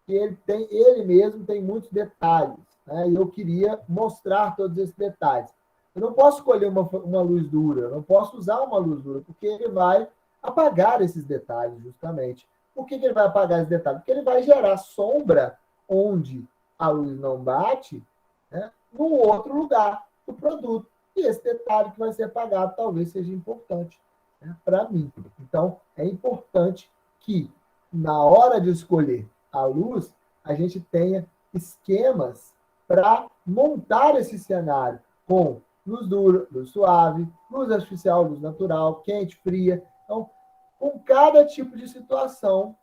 que ele mesmo tem muitos detalhes, né? E eu queria mostrar todos esses detalhes. Eu não posso escolher uma luz dura, eu não posso usar uma luz dura, porque ele vai apagar esses detalhes, justamente. Por que ele vai apagar esses detalhes? Porque ele vai gerar sombra onde a luz não bate, né, num outro lugar do produto. E esse detalhe que vai ser apagado talvez seja importante, né, para mim. Então, é importante que, na hora de escolher a luz, a gente tenha esquemas para montar esse cenário com luz dura, luz suave, luz artificial, luz natural, quente, fria. Então, com cada tipo de situação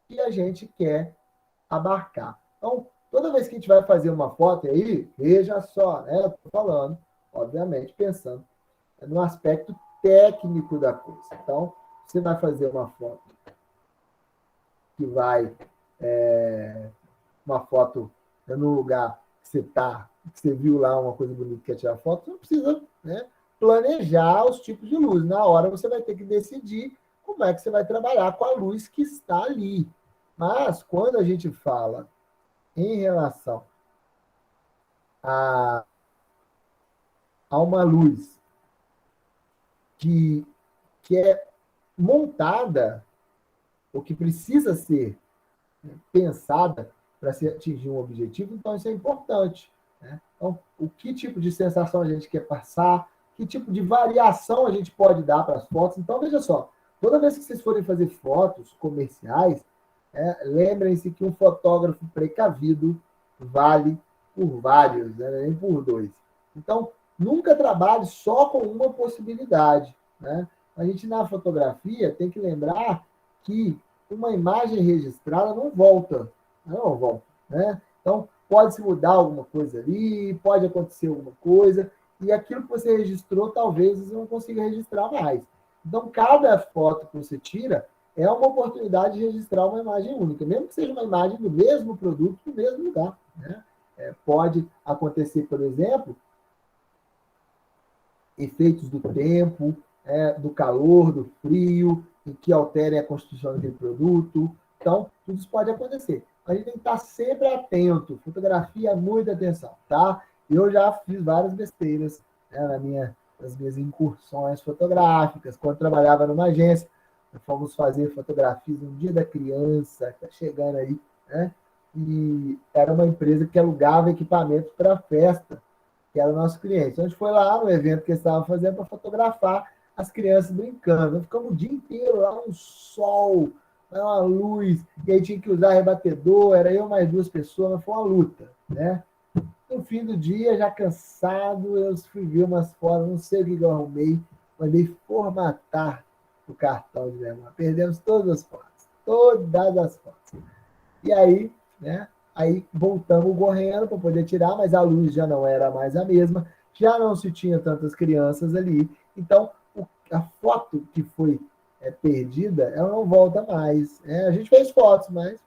que a gente quer abarcar. Então, toda vez que a gente vai fazer uma foto aí, veja só, né? Eu estou falando, obviamente, pensando no aspecto técnico da coisa. Então, você vai fazer uma foto que vai, uma foto no lugar que você está você viu lá uma coisa bonita que quer tirar foto, você não precisa, né, planejar os tipos de luz. Na hora você vai ter que decidir como é que você vai trabalhar com a luz que está ali. Mas quando a gente fala em relação a, a uma luz que, que é montada, ou que precisa ser pensada para se atingir um objetivo, então isso é importante. Né? Então, o que tipo de sensação a gente quer passar, que tipo de variação a gente pode dar para as fotos. Então, veja só, toda vez que vocês forem fazer fotos comerciais, lembrem-se que um fotógrafo precavido vale por vários, né? Nem por dois. Então, nunca trabalhe só com uma possibilidade. Né? A gente, na fotografia, tem que lembrar que uma imagem registrada não volta, né? Então, pode se mudar alguma coisa ali, pode acontecer alguma coisa, e aquilo que você registrou, talvez você não consiga registrar mais. Então, cada foto que você tira é uma oportunidade de registrar uma imagem única, mesmo que seja uma imagem do mesmo produto, no mesmo lugar. Né? Pode acontecer, por exemplo, efeitos do tempo, do calor, do frio, em que alterem a constituição daquele produto. Então, tudo isso pode acontecer. A gente tem que estar sempre atento. Fotografia, muita atenção, tá? Eu já fiz várias besteiras, né, nas minhas incursões fotográficas. Quando trabalhava numa agência, fomos fazer fotografias no Dia da Criança, que está chegando aí, né? E era uma empresa que alugava equipamentos para festa, que era o nosso cliente. Então, a gente foi lá no evento que eles estavam fazendo para fotografar as crianças brincando. Nós ficamos o dia inteiro lá, um sol, uma luz, e aí tinha que usar rebatedor, era eu mais duas pessoas, mas foi uma luta, né? No fim do dia, já cansado, eu fui ver umas fotos, não sei o que eu arrumei, mandei formatar o cartão de memória. Perdemos todas as fotos. E aí, né? Aí voltamos correndo para poder tirar, mas a luz já não era mais a mesma, já não se tinha tantas crianças ali. Então, a foto que foi perdida, ela não volta mais. A gente fez fotos, mas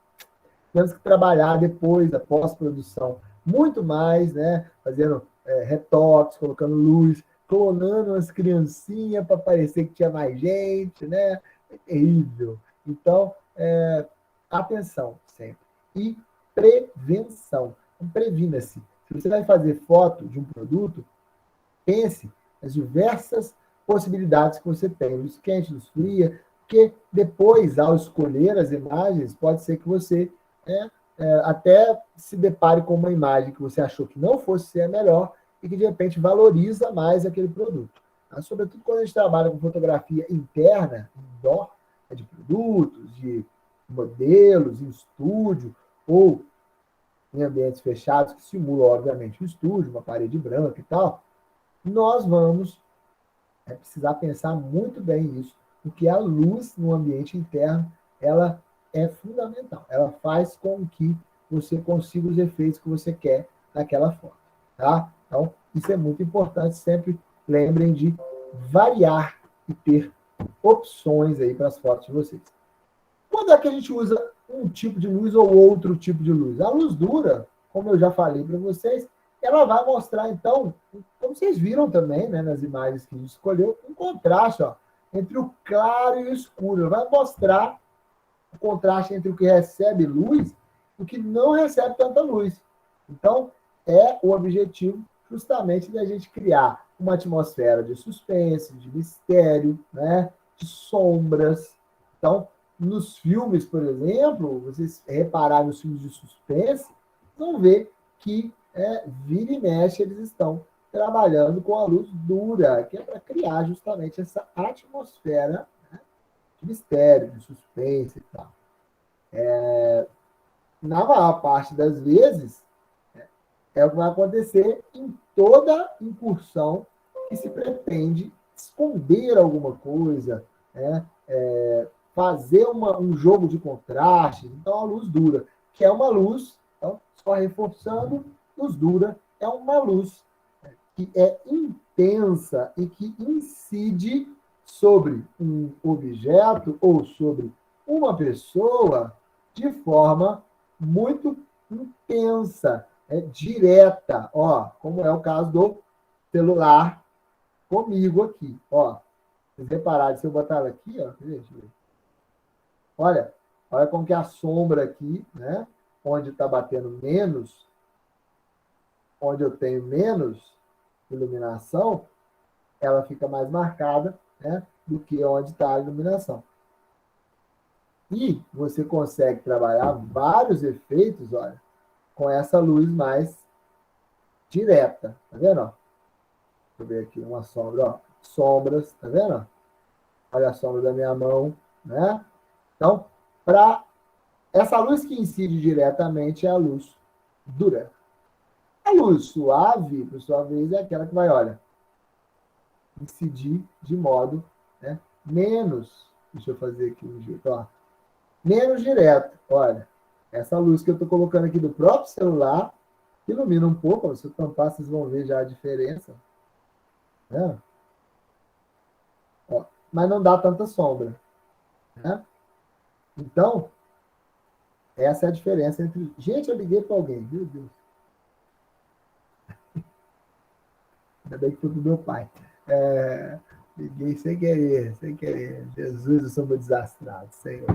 temos que trabalhar depois, a pós-produção, muito mais, né? Fazendo retoques, colocando luz, clonando as criancinhas para parecer que tinha mais gente, né? É terrível. Então, atenção sempre. E prevenção. Então, previna-se. Se você vai fazer foto de um produto, pense nas diversas possibilidades que você tem, luz quente, luz fria, porque depois, ao escolher as imagens, pode ser que você até se depare com uma imagem que você achou que não fosse ser a melhor e que, de repente, valoriza mais aquele produto. Sobretudo quando a gente trabalha com fotografia interna, indoor, de produtos, de modelos, em estúdio, ou em ambientes fechados, que simulam, obviamente, um estúdio, uma parede branca e tal, nós vamos precisar pensar muito bem nisso, porque a luz no ambiente interno, ela é fundamental. Ela faz com que você consiga os efeitos que você quer naquela foto. Tá? Então, isso é muito importante. Sempre lembrem de variar e ter opções aí para as fotos de vocês. Quando é que a gente usa um tipo de luz ou outro tipo de luz? A luz dura, como eu já falei para vocês, ela vai mostrar, então, como vocês viram também, né, nas imagens que a gente escolheu, um contraste entre o claro e o escuro. Ela vai mostrar o contraste entre o que recebe luz e o que não recebe tanta luz. Então, é o objetivo justamente da gente criar uma atmosfera de suspense, de mistério, né, de sombras. Então, nos filmes, por exemplo, vocês repararem nos filmes de suspense, vão ver que vira e mexe eles estão trabalhando com a luz dura, que é para criar justamente essa atmosfera, né, de mistério, de suspense e tal. Na maior parte das vezes, é o que vai acontecer em toda incursão que se pretende esconder alguma coisa, né? Fazer um jogo de contraste. Então, a luz dura, que é uma luz, então, só reforçando, luz dura é uma luz que é intensa e que incide sobre um objeto ou sobre uma pessoa de forma muito intensa. é direta, ó, como é o caso do celular comigo aqui, ó. Vocês repararam, se eu botar ela aqui, ó, deixa eu ver. Olha como que a sombra aqui, né? Onde está batendo menos, onde eu tenho menos iluminação, ela fica mais marcada, né? Do que onde está a iluminação. E você consegue trabalhar vários efeitos, olha, com essa luz mais direta, tá vendo? Ó? Deixa eu ver aqui uma sombra, ó. Sombras, tá vendo? Olha a sombra da minha mão, né? Então, para essa luz que incide diretamente é a luz dura. A luz suave, por sua vez, é aquela que vai, olha, incidir de modo, né, menos, deixa eu fazer aqui um jeito, ó, menos direto. Olha, essa luz que eu estou colocando aqui do próprio celular ilumina um pouco, se eu tampar, vocês vão ver já a diferença. Né? Ó, mas não dá tanta sombra. Né? Então, essa é a diferença entre... Gente, eu liguei para alguém, meu Deus. Ainda bem que foi do meu pai. Liguei sem querer, sem querer. Jesus, eu sou muito desastrado, Senhor.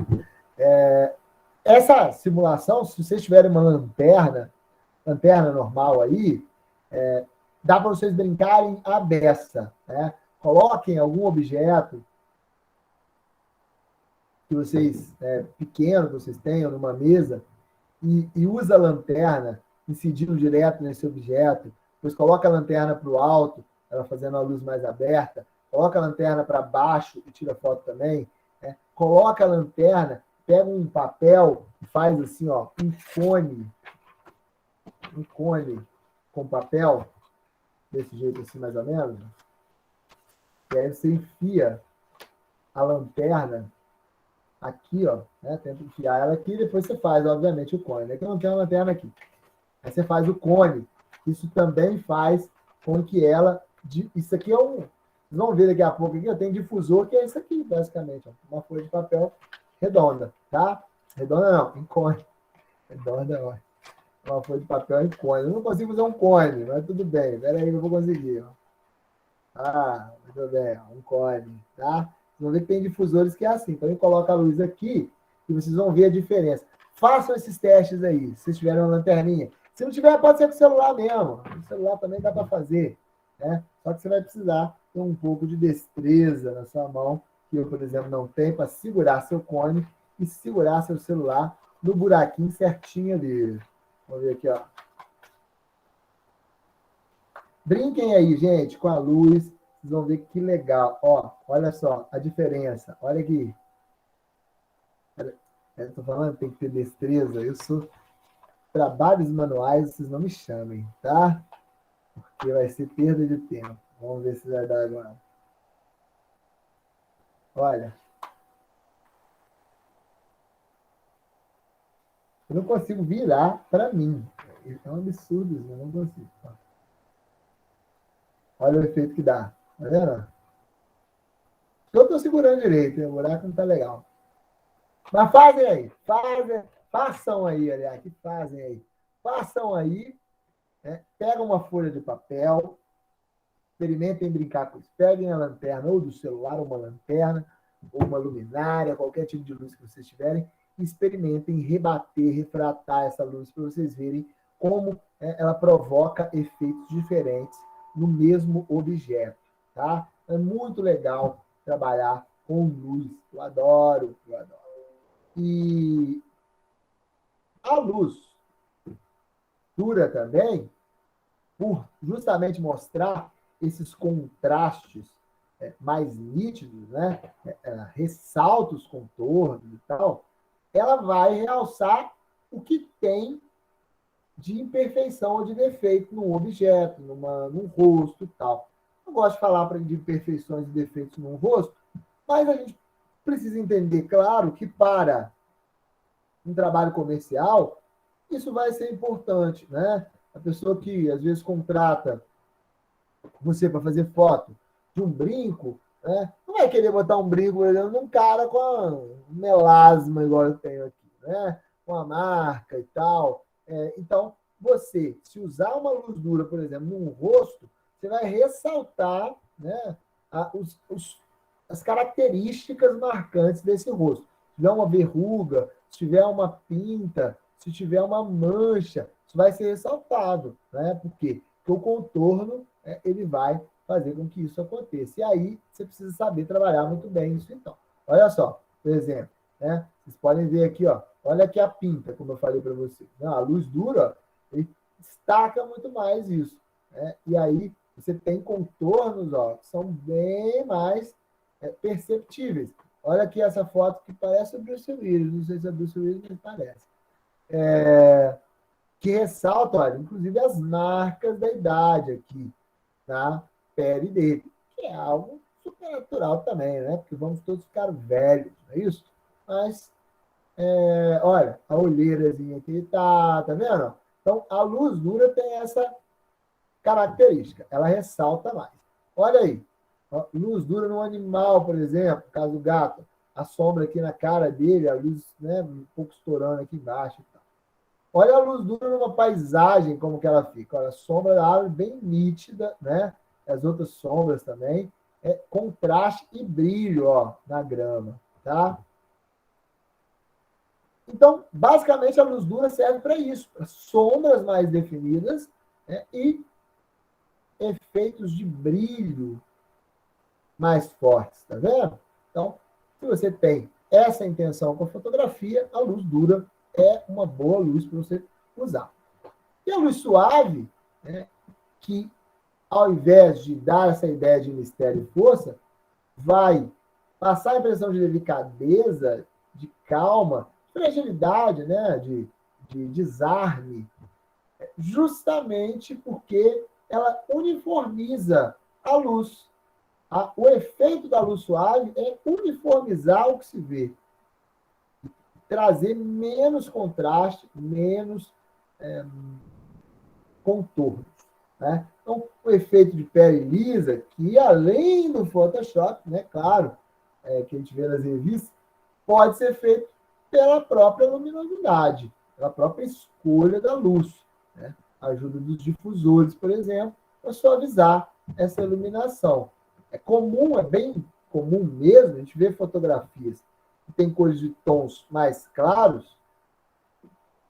Essa simulação, se vocês tiverem uma lanterna normal aí, dá para vocês brincarem à beça, né? Coloquem algum objeto que vocês, pequeno, que vocês tenham numa mesa, e usa a lanterna incidindo direto nesse objeto, depois coloca a lanterna para o alto, ela fazendo a luz mais aberta, coloca a lanterna para baixo e tira foto também, né? Coloca a lanterna, pega um papel e faz assim, ó, um cone com papel, desse jeito assim, mais ou menos, e aí você enfia a lanterna aqui, ó, né? Tenta enfiar ela aqui, depois você faz, obviamente, o cone. Aqui não tem uma lanterna aqui. Aí você faz o cone. Isso também faz com que ela... Isso aqui é um... Vocês vão ver daqui a pouco aqui, eu tenho difusor, que é isso aqui, basicamente. Ó, uma folha de papel redonda, tá? Redonda não, em cone. Redonda, ó. Uma folha de papel em cone. Eu não consigo fazer um cone, mas tudo bem. Pera aí que eu vou conseguir, ó. Muito bem, ó, um cone, tá? Vocês vão ver que tem difusores que é assim. Então, ele coloca a luz aqui e vocês vão ver a diferença. Façam esses testes aí, se vocês tiverem uma lanterninha. Se não tiver, pode ser com o celular mesmo. O celular também dá para fazer, né? Só que você vai precisar ter um pouco de destreza na sua mão, que eu, por exemplo, não tenho, para segurar seu cone e segurar seu celular no buraquinho certinho ali. Vamos ver aqui, ó. Brinquem aí, gente, com a luz. Vocês vão ver que legal. Ó, olha só a diferença. Olha aqui. Eu estou falando que tem que ter destreza. Eu sou trabalhos manuais, vocês não me chamem, tá? Porque vai ser perda de tempo. Vamos ver se vai dar agora. Olha. Eu não consigo virar para mim. É um absurdo isso, eu não consigo. Olha o efeito que dá. Tá vendo? Eu estou segurando direito, o buraco não está legal. Mas fazem aí, façam aí, aliás, que fazem aí. Façam aí, né? Pegam uma folha de papel, experimentem brincar com isso. Peguem a lanterna, ou do celular, uma lanterna, ou uma luminária, qualquer tipo de luz que vocês tiverem, e experimentem rebater, refratar essa luz para vocês verem como ela provoca efeitos diferentes no mesmo objeto, tá? É muito legal trabalhar com luz. Eu adoro, eu adoro. E a luz dura também, por justamente mostrar esses contrastes mais nítidos, né? Ressalta os contornos e tal, ela vai realçar o que tem de imperfeição ou de defeito num objeto, num rosto e tal. Eu gosto de falar de imperfeições e defeitos num rosto, mas a gente precisa entender, claro, que para um trabalho comercial, isso vai ser importante, né? A pessoa que, às vezes, contrata você para fazer foto de um brinco, né? Não vai querer botar um brinco olhando um cara com melasma, igual eu tenho aqui, né? Com a marca e tal. Então, você, se usar uma luz dura, por exemplo, num rosto, você vai ressaltar, né, as características marcantes desse rosto. Se tiver uma verruga, se tiver uma pinta, se tiver uma mancha, isso vai ser ressaltado. Né? Por quê? Porque o contorno ele vai fazer com que isso aconteça. E aí você precisa saber trabalhar muito bem isso, então. Olha só, por exemplo, né? Vocês podem ver aqui, ó, olha aqui a pinta, como eu falei para vocês. A luz dura, ele destaca muito mais isso. Né? E aí você tem contornos, ó, que são bem mais perceptíveis. Olha aqui essa foto que parece o Bruce Willis, não sei se é Bruce Willis, mas parece. Que ressalta, olha, inclusive as marcas da idade aqui na pele dele, que é algo supernatural também, né? Porque vamos todos ficar velhos, não é isso? Mas, olha, a olheirazinha que ele tá vendo? Então, a luz dura tem essa característica, ela ressalta mais. Olha aí, ó, luz dura no animal, por exemplo, no caso do gato, a sombra aqui na cara dele, a luz, né, um pouco estourando aqui embaixo. Olha a luz dura numa paisagem, como que ela fica. Olha, a sombra da árvore bem nítida, né? As outras sombras também. Contraste e brilho, ó, na grama, tá? Então, basicamente, a luz dura serve para isso, para sombras mais definidas, né? E efeitos de brilho mais fortes, tá vendo? Então, se você tem essa intenção com a fotografia, a luz dura é uma boa luz para você usar. E a luz suave, né, que ao invés de dar essa ideia de mistério e força, vai passar a impressão de delicadeza, de calma, fragilidade, né, de desarme, justamente porque ela uniformiza a luz. O efeito da luz suave é uniformizar o que se vê, trazer menos contraste, menos contornos. Né? Então, o efeito de pele lisa, que além do Photoshop, né, claro, que a gente vê nas revistas, pode ser feito pela própria luminosidade, pela própria escolha da luz. Né? A ajuda dos difusores, por exemplo, para suavizar essa iluminação. É comum, é bem comum mesmo, a gente vê fotografias que tem cores de tons mais claros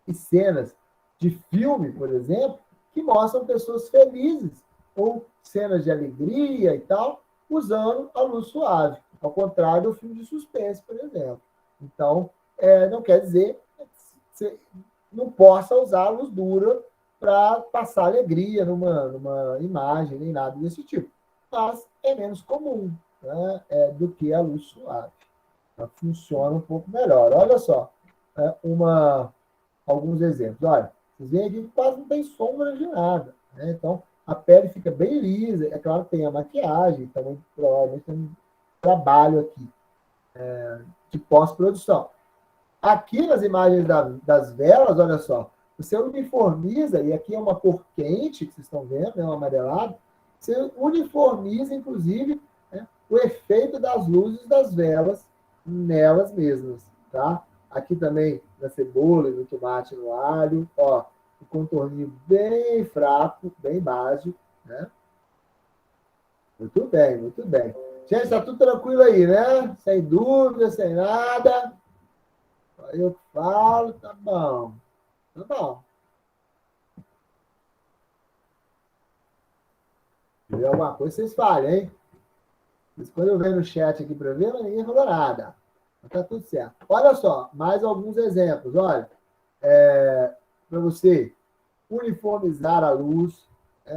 e cenas de filme, por exemplo, que mostram pessoas felizes ou cenas de alegria e tal, usando a luz suave, ao contrário do filme de suspense, por exemplo. Então, não quer dizer que você não possa usar a luz dura para passar alegria numa imagem, nem nada desse tipo. Mas é menos comum, né, do que a luz suave. Ela funciona um pouco melhor. Olha só, alguns exemplos. Olha, vocês veem aqui que quase não tem sombra de nada. Né? Então, a pele fica bem lisa. É claro que tem a maquiagem, também provavelmente tem um trabalho aqui de pós-produção. Aqui nas imagens das velas, olha só, você uniformiza, e aqui é uma cor quente, que vocês estão vendo, né, um amarelado, você uniformiza, inclusive, né, o efeito das luzes das velas nelas mesmas, tá? Aqui também na cebola, no tomate, no alho, ó, um contorninho bem fraco, bem básico, né? Muito bem, muito bem. Gente, está tudo tranquilo aí, né? Sem dúvida, sem nada. Eu falo, tá bom. Tá bom. Se tiver alguma coisa, vocês falem, hein? Mas quando eu venho no chat aqui para ver, ninguém falou nada. Mas tá tudo certo. Olha só, mais alguns exemplos. Olha, para você uniformizar a luz,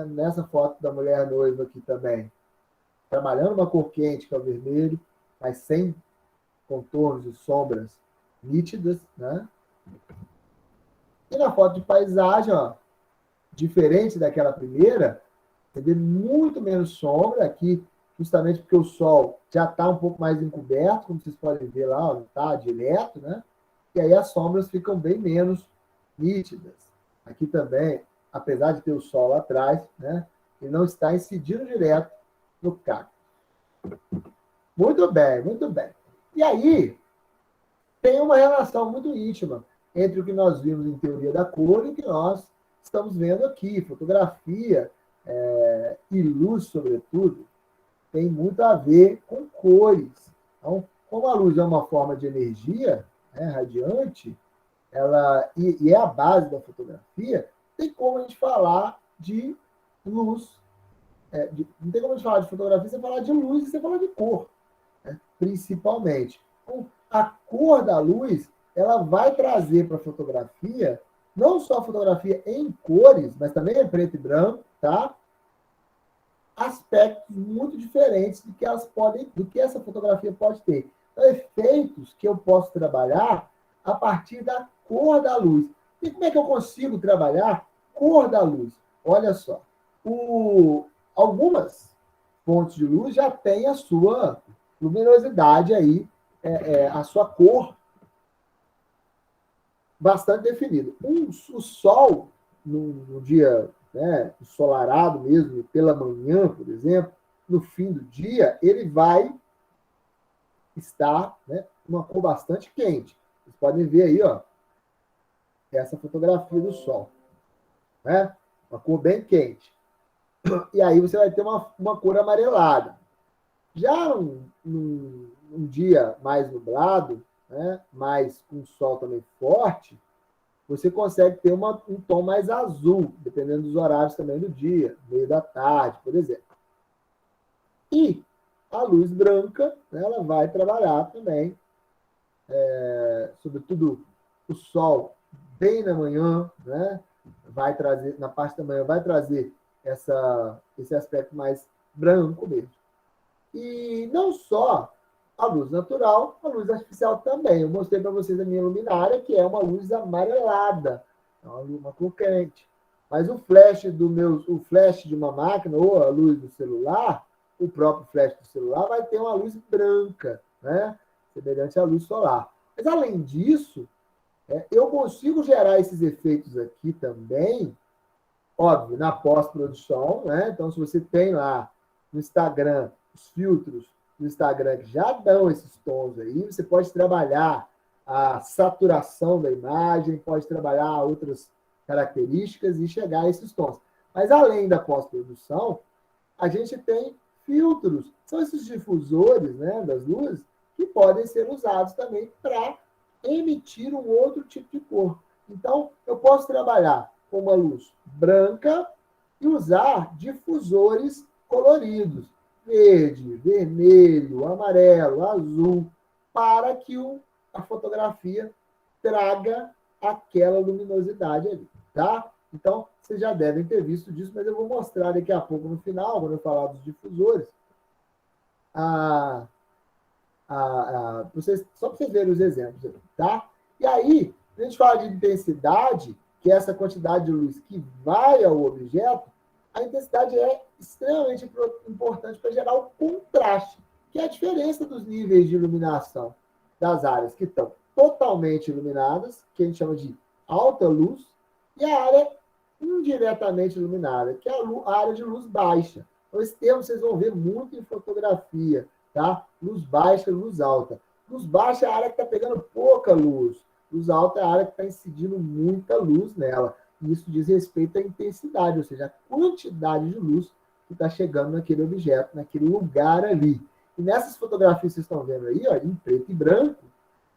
nessa foto da mulher noiva aqui também, trabalhando uma cor quente, que é o vermelho, mas sem contornos e sombras nítidas, né? E na foto de paisagem, ó, diferente daquela primeira, você vê muito menos sombra aqui, justamente porque o sol já está um pouco mais encoberto, como vocês podem ver lá, ó, não está direto, né? E aí as sombras ficam bem menos nítidas. Aqui também, apesar de ter o sol lá atrás, né? Ele não está incidindo direto no cacto. Muito bem, muito bem. E aí, tem uma relação muito íntima entre o que nós vimos em teoria da cor e o que nós estamos vendo aqui. Fotografia e luz, sobretudo, tem muito a ver com cores. Então, como a luz é uma forma de energia, né, radiante, e é a base da fotografia, tem como a gente falar de luz. Não tem como a gente falar de fotografia sem falar de luz e sem falar de cor, né, principalmente. Então, a cor da luz ela vai trazer para a fotografia, não só a fotografia em cores, mas também em preto e branco, tá? Aspectos muito diferentes do que essa fotografia pode ter. Então, efeitos que eu posso trabalhar a partir da cor da luz. E como é que eu consigo trabalhar cor da luz? Olha só, algumas fontes de luz já têm a sua luminosidade aí, a sua cor bastante definida. O sol, no dia, né, ensolarado mesmo, pela manhã, por exemplo, no fim do dia, ele vai estar, né, uma cor bastante quente. Vocês podem ver aí, ó, essa fotografia do sol, né? Uma cor bem quente. E aí você vai ter uma cor amarelada. Já um dia mais nublado, né, mais com sol também forte, você consegue ter um tom mais azul, dependendo dos horários também do dia, meio da tarde, por exemplo. E a luz branca, né, ela vai trabalhar também, sobretudo o sol bem na manhã, né, vai trazer, na parte da manhã, vai trazer esse aspecto mais branco mesmo. E não só a luz natural, a luz artificial também. Eu mostrei para vocês a minha luminária, que é uma luz amarelada, é uma cor quente. Mas o flash de uma máquina, ou a luz do celular, o próprio flash do celular vai ter uma luz branca, né? Semelhante à luz solar. Mas, além disso, eu consigo gerar esses efeitos aqui também, óbvio, na pós-produção, né? Então, se você tem lá no Instagram os filtros do Instagram que já dão esses tons aí, você pode trabalhar a saturação da imagem, pode trabalhar outras características e chegar a esses tons. Mas, além da pós-produção, a gente tem filtros, são esses difusores, né, das luzes, que podem ser usados também para emitir um outro tipo de cor. Então, eu posso trabalhar com uma luz branca e usar difusores coloridos, verde, vermelho, amarelo, azul, para que a fotografia traga aquela luminosidade ali, tá? Então, vocês já devem ter visto disso, mas eu vou mostrar daqui a pouco no final, quando eu falar dos difusores, só para vocês verem os exemplos, tá? E aí, a gente fala de intensidade, que é essa quantidade de luz que vai ao objeto, a intensidade é extremamente importante para gerar o contraste, que é a diferença dos níveis de iluminação das áreas que estão totalmente iluminadas, que a gente chama de alta luz, e a área indiretamente iluminada, que é a área de luz baixa. Então, esse termo vocês vão ver muito em fotografia, tá? Luz baixa, luz alta. Luz baixa é a área que está pegando pouca luz. Luz alta é a área que está incidindo muita luz nela. E isso diz respeito à intensidade, ou seja, a quantidade de luz que está chegando naquele objeto, naquele lugar ali. E nessas fotografias que vocês estão vendo aí, ó, em preto e branco,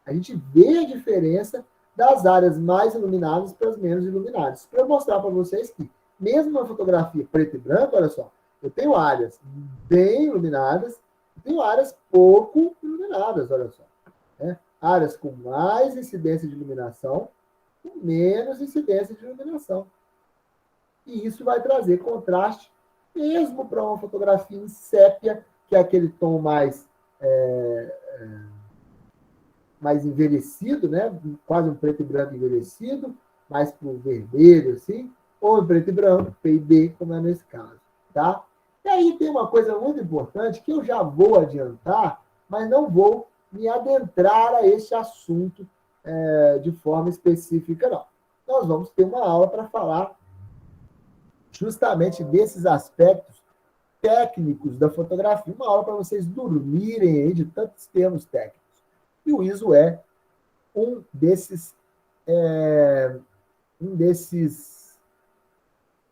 a gente vê a diferença das áreas mais iluminadas para as menos iluminadas. Para mostrar para vocês que, mesmo na fotografia preto e branco, olha só, eu tenho áreas bem iluminadas e tenho áreas pouco iluminadas, olha só. Né? Áreas com mais incidência de iluminação, com menos incidência de iluminação. E isso vai trazer contraste, mesmo para uma fotografia em sépia, que é aquele tom mais envelhecido, né? Quase um preto e branco envelhecido, mais para o vermelho, assim, ou em preto e branco, PIB, como é nesse caso. Tá? E aí tem uma coisa muito importante que eu já vou adiantar, mas não vou me adentrar a esse assunto de forma específica, não. Nós vamos ter uma aula para falar justamente desses aspectos técnicos da fotografia, uma aula para vocês dormirem aí de tantos termos técnicos. E o ISO é um desses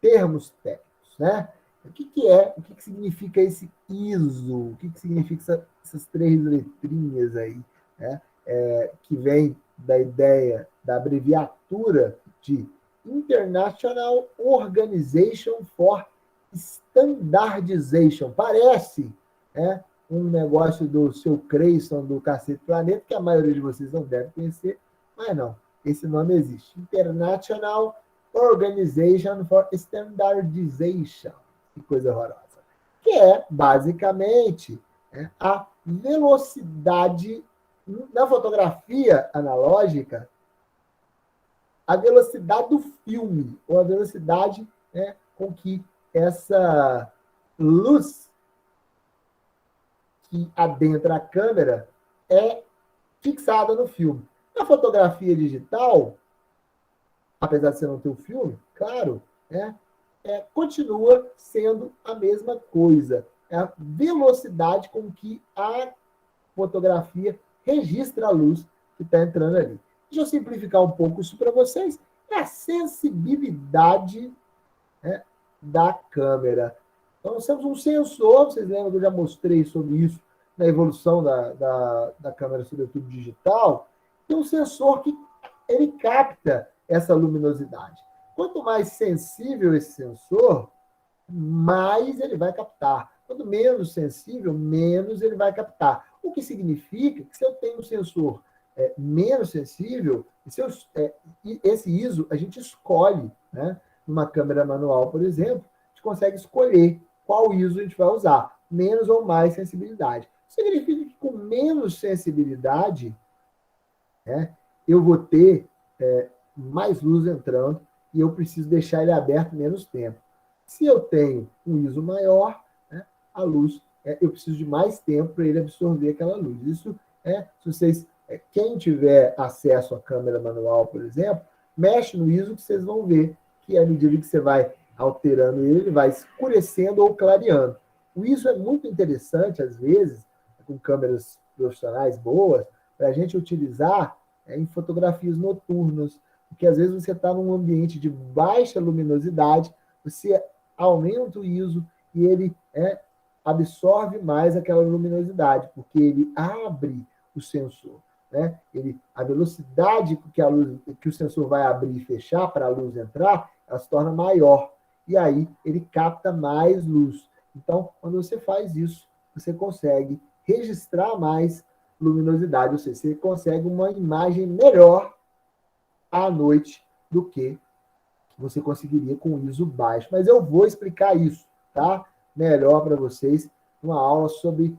termos técnicos, né? O que significa esse ISO? O que significa essas 3 letrinhas aí, né? Que vem da ideia da abreviatura de International Organization for Standardization. Parece, né, um negócio do seu Creyson, do Cacete Planeta, que a maioria de vocês não deve conhecer, mas não, esse nome existe. International Organization for Standardization. Que coisa horrorosa. Que é, basicamente, a velocidade na fotografia analógica, a velocidade do filme, ou a velocidade, né, com que essa luz que adentra a câmera é fixada no filme. Na fotografia digital, apesar de você não ter o filme, claro, né, continua sendo a mesma coisa. É a velocidade com que a fotografia registra a luz que está entrando ali. Deixa eu simplificar um pouco isso para vocês. É a sensibilidade, né, da câmera. Então, nós temos um sensor, vocês lembram que eu já mostrei sobre isso na evolução da câmera, sobretudo digital. Tem um sensor que ele capta essa luminosidade. Quanto mais sensível esse sensor, mais ele vai captar. Quanto menos sensível, menos ele vai captar. O que significa que se eu tenho um sensor menos sensível, esse ISO a gente escolhe, né? Numa câmera manual, por exemplo, a gente consegue escolher qual ISO a gente vai usar, menos ou mais sensibilidade. Significa que com menos sensibilidade, né, eu vou ter mais luz entrando e eu preciso deixar ele aberto menos tempo. Se eu tenho um ISO maior, né, a luz, eu preciso de mais tempo para ele absorver aquela luz. Isso se vocês, quem tiver acesso à câmera manual, por exemplo, mexe no ISO que vocês vão ver que à medida que você vai alterando ele vai escurecendo ou clareando. O ISO é muito interessante, às vezes, com câmeras profissionais boas, para a gente utilizar em fotografias noturnas, porque às vezes você está num ambiente de baixa luminosidade, você aumenta o ISO e ele absorve mais aquela luminosidade, porque ele abre o sensor. Né? A velocidade que o sensor vai abrir e fechar para a luz entrar, ela se torna maior. E aí ele capta mais luz. Então, quando você faz isso, você consegue registrar mais luminosidade, ou seja, você consegue uma imagem melhor à noite do que você conseguiria com ISO baixo. Mas eu vou explicar isso, tá? Melhor para vocês, uma aula sobre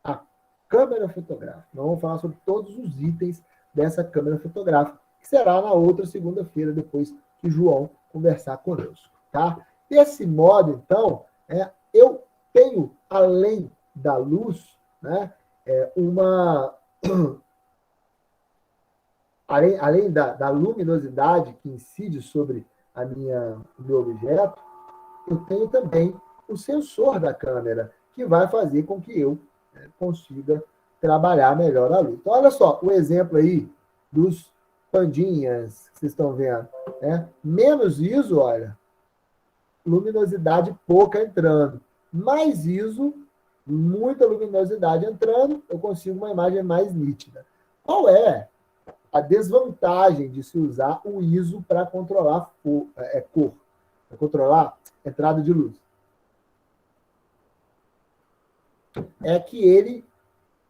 a câmera fotográfica. Nós vamos falar sobre todos os itens dessa câmera fotográfica, que será na outra segunda-feira, depois que o João conversar conosco, tá? Desse modo, então, eu tenho, além da luz, né, além da luminosidade que incide sobre o meu objeto, eu tenho também o sensor da câmera, que vai fazer com que eu consiga trabalhar melhor a luz. Então, olha só, o exemplo aí dos pandinhas que vocês estão vendo. Menos ISO, olha, luminosidade pouca entrando. Mais ISO, muita luminosidade entrando, eu consigo uma imagem mais nítida. Qual é a desvantagem de se usar o ISO para controlar cor, para controlar entrada de luz? É que ele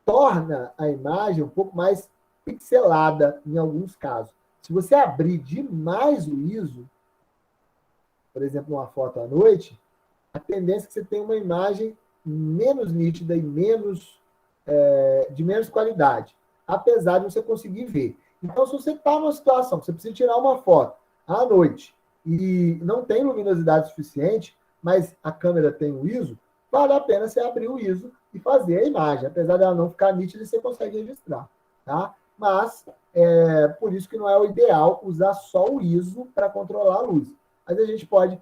torna a imagem um pouco mais pixelada em alguns casos. Se você abrir demais o ISO, por exemplo, uma foto à noite, a tendência é que você tenha uma imagem menos nítida e de menos qualidade, apesar de você conseguir ver. Então, se você está numa situação que você precisa tirar uma foto à noite e não tem luminosidade suficiente, mas a câmera tem o ISO, vale a pena você abrir o ISO e fazer a imagem. Apesar dela não ficar nítida, você consegue registrar. Tá? Mas, por isso que não é o ideal usar só o ISO para controlar a luz. Mas a gente pode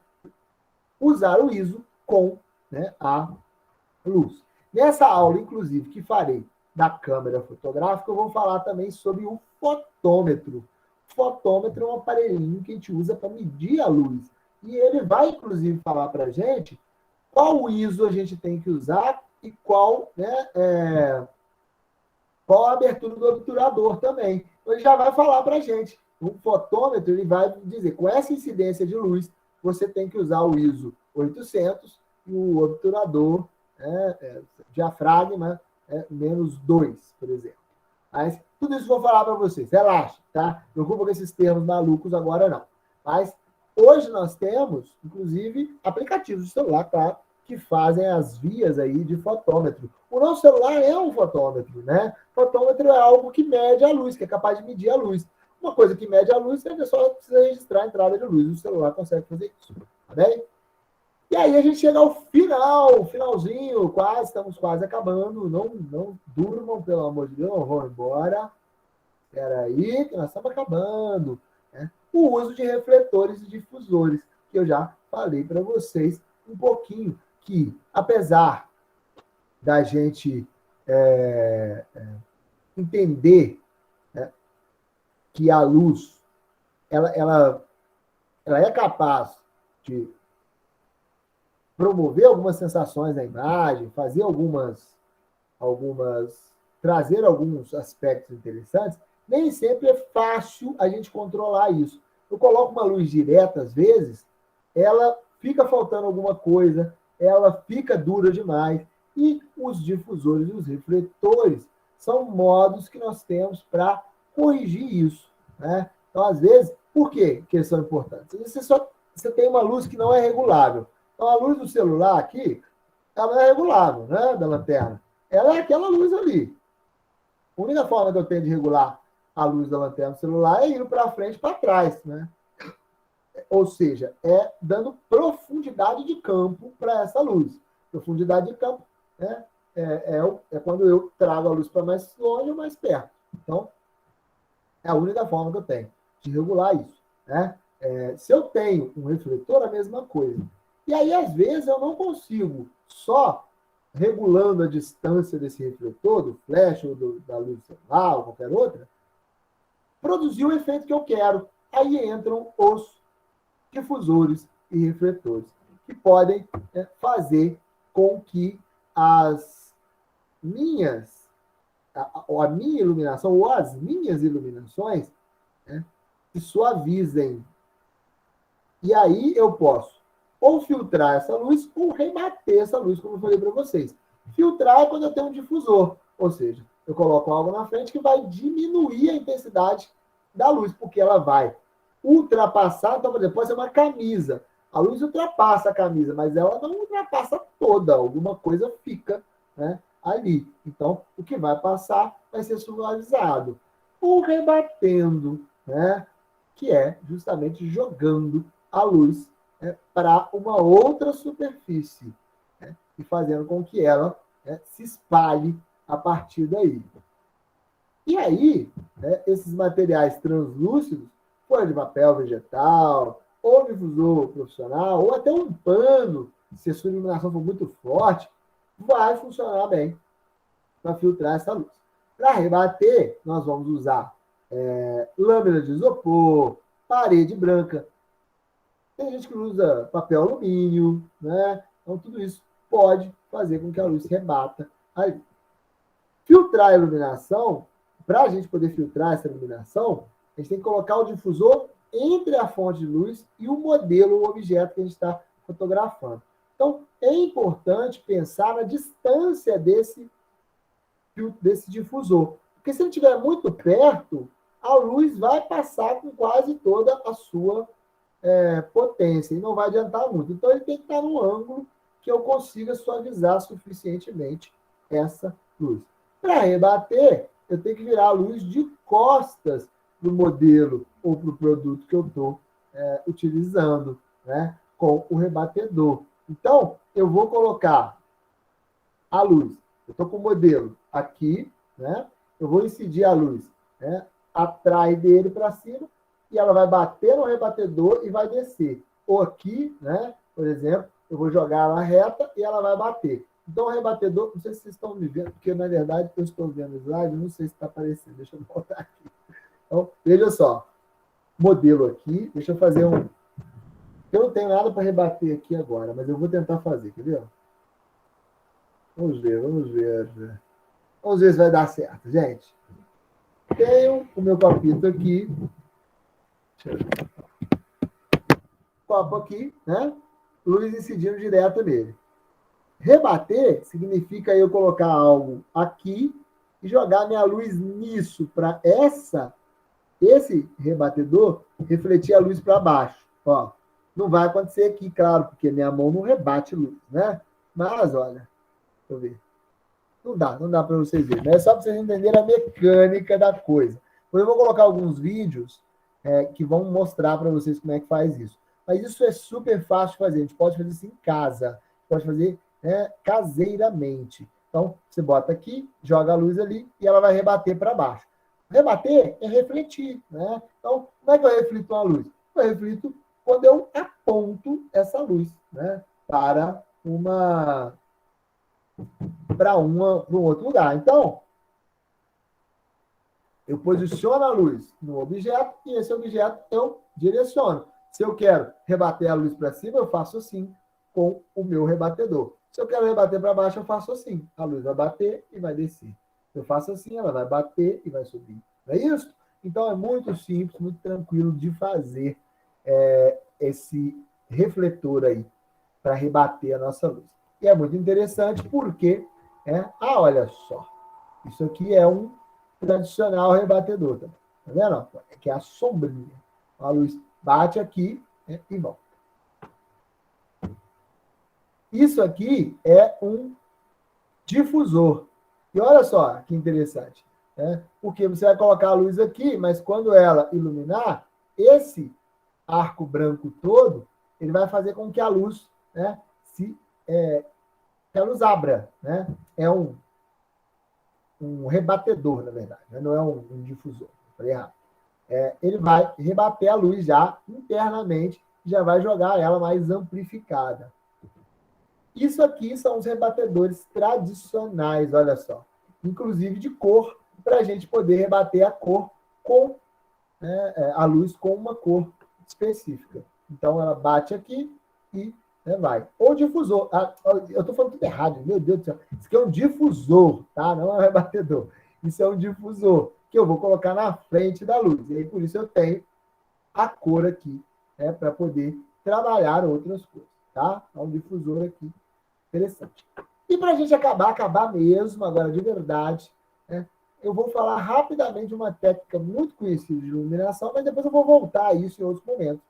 usar o ISO com, né, a luz. Nessa aula, inclusive, que farei da câmera fotográfica, eu vou falar também sobre o fotômetro. O fotômetro é um aparelhinho que a gente usa para medir a luz. E ele vai, inclusive, falar para a gente qual ISO a gente tem que usar e qual, né, qual a abertura do obturador também. Então, ele já vai falar para a gente. O fotômetro ele vai dizer, com essa incidência de luz, você tem que usar o ISO 800 e o obturador, diafragma, -2, por exemplo. Mas tudo isso eu vou falar para vocês. Relaxa, tá? Não preocupa com esses termos malucos agora, não. Mas hoje nós temos, inclusive, aplicativos de celular, claro, que fazem as vias aí de fotômetro. O nosso celular é um fotômetro, né? Fotômetro é algo que mede a luz, que é capaz de medir a luz. Uma coisa que mede a luz, a pessoa precisa registrar a entrada de luz. O celular consegue fazer isso, tá bem? E aí a gente chega ao finalzinho, estamos quase acabando. Não durmam, pelo amor de Deus, não vão embora. Espera aí, que nós estamos acabando. Né? O uso de refletores e difusores, que eu já falei para vocês um pouquinho, que apesar da gente entender, né, que a luz ela é capaz de promover algumas sensações na imagem, fazer trazer alguns aspectos interessantes, nem sempre é fácil a gente controlar isso. Eu coloco uma luz direta, às vezes, ela fica faltando alguma coisa, ela fica dura demais, e os difusores e os refletores são modos que nós temos para corrigir isso. Né? Então, às vezes, por quê que eles são importantes? Você tem uma luz que não é regulável. Então, a luz do celular aqui, ela é regulável, né, da lanterna. Ela é aquela luz ali. A única forma que eu tenho de regular a luz da lanterna do celular é indo para frente e para trás, né? Ou seja, é dando profundidade de campo para essa luz. Profundidade de campo, né, é quando eu trago a luz para mais longe ou mais perto. Então, é a única forma que eu tenho de regular isso. Né? Se eu tenho um refletor, a mesma coisa. E aí, às vezes, eu não consigo, só regulando a distância desse refletor, do flash ou da luz celular ou qualquer outra, produzir o efeito que eu quero. Aí entram os difusores e refletores, que podem fazer com que a minha iluminação ou as minhas iluminações, né, se suavizem. E aí eu posso ou filtrar essa luz ou rebater essa luz, como eu falei para vocês. Filtrar é quando eu tenho um difusor, ou seja, eu coloco algo na frente que vai diminuir a intensidade da luz, porque ela vai ultrapassar. Então, por exemplo, pode ser uma camisa. A luz ultrapassa a camisa, mas ela não ultrapassa toda. Alguma coisa fica, né, ali. Então, o que vai passar vai ser suavizado. Ou rebatendo, né, que é justamente jogando a luz para uma outra superfície, né, e fazendo com que ela se espalhe a partir daí. E aí, esses materiais translúcidos, folha de papel vegetal, ou difusor profissional, ou até um pano, se a sua iluminação for muito forte, vai funcionar bem para filtrar essa luz. Para rebater, nós vamos usar lâmina de isopor, parede branca. Tem gente que usa papel alumínio, né? Então, tudo isso pode fazer com que a luz rebata ali. Filtrar a iluminação, para a gente poder filtrar essa iluminação, a gente tem que colocar o difusor entre a fonte de luz e o modelo, o objeto que a gente está fotografando. Então, é importante pensar na distância desse difusor. Porque se ele estiver muito perto, a luz vai passar com quase toda a sua potência e não vai adiantar muito. Então, ele tem que estar num ângulo que eu consiga suavizar suficientemente essa luz. Para rebater, eu tenho que virar a luz de costas para o modelo ou para o produto que eu estou utilizando, né, com o rebatedor. Então, eu vou colocar a luz. Eu estou com o modelo aqui, né? Eu vou incidir a luz, né, atrás dele para cima, e ela vai bater no rebatedor e vai descer. Ou aqui, né, por exemplo, eu vou jogar ela reta e ela vai bater. Então, o rebatedor, não sei se vocês estão me vendo, porque, na verdade, eu estou vendo o slide, não sei se está aparecendo. Deixa eu voltar aqui. Então, veja só. Modelo aqui. Deixa eu fazer Eu não tenho nada para rebater aqui agora, mas eu vou tentar fazer, quer ver? Vamos ver, vamos ver. Vamos ver se vai dar certo, gente. Tenho o meu copito aqui. Copo aqui, né? Luz incidindo direto nele. Rebater significa eu colocar algo aqui e jogar minha luz nisso, para esse rebatedor refletir a luz para baixo. Ó, não vai acontecer aqui, claro, porque minha mão não rebate luz, né? Mas, olha, deixa eu ver. Não dá para vocês verem. Mas é só para vocês entenderem a mecânica da coisa. Eu vou colocar alguns vídeos que vão mostrar para vocês como é que faz isso. Mas isso é super fácil de fazer. A gente pode fazer isso em casa. Pode fazer caseiramente. Então, você bota aqui, joga a luz ali e ela vai rebater para baixo. Rebater é refletir, né? Então, como é que eu reflito uma luz? Eu reflito quando eu aponto essa luz, né? Para um outro lugar. Então, eu posiciono a luz no objeto e esse objeto eu direciono. Se eu quero rebater a luz para cima, eu faço assim com o meu rebatedor. Se eu quero rebater para baixo, eu faço assim. A luz vai bater e vai descer. Eu faço assim, ela vai bater e vai subir. Não é isso? Então, é muito simples, muito tranquilo de fazer esse refletor aí para rebater a nossa luz. E é muito interessante porque, olha só, isso aqui é um tradicional rebatedor também. Tá vendo? Que é a sombrinha. A luz bate aqui e volta. Isso aqui é um difusor. E olha só que interessante. Porque você vai colocar a luz aqui, mas quando ela iluminar, esse arco branco todo, ele vai fazer com que a luz que a luz abra. É um rebatedor, na verdade. Não é um difusor. Falei errado. Ele vai rebater a luz já internamente, já vai jogar ela mais amplificada. Isso aqui são os rebatedores tradicionais, olha só. Inclusive de cor, para a gente poder rebater a cor com a luz com uma cor específica. Então, ela bate aqui e vai. Ou difusor. Eu estou falando tudo errado, meu Deus do céu. Isso aqui é um difusor, tá? Não é um rebatedor. Isso é um difusor, que eu vou colocar na frente da luz. E aí, por isso, eu tenho a cor aqui, para poder trabalhar outras cores, tá? É um difusor aqui. Interessante. E para a gente acabar mesmo, agora de verdade, eu vou falar rapidamente de uma técnica muito conhecida de iluminação, mas depois eu vou voltar a isso em outros momentos,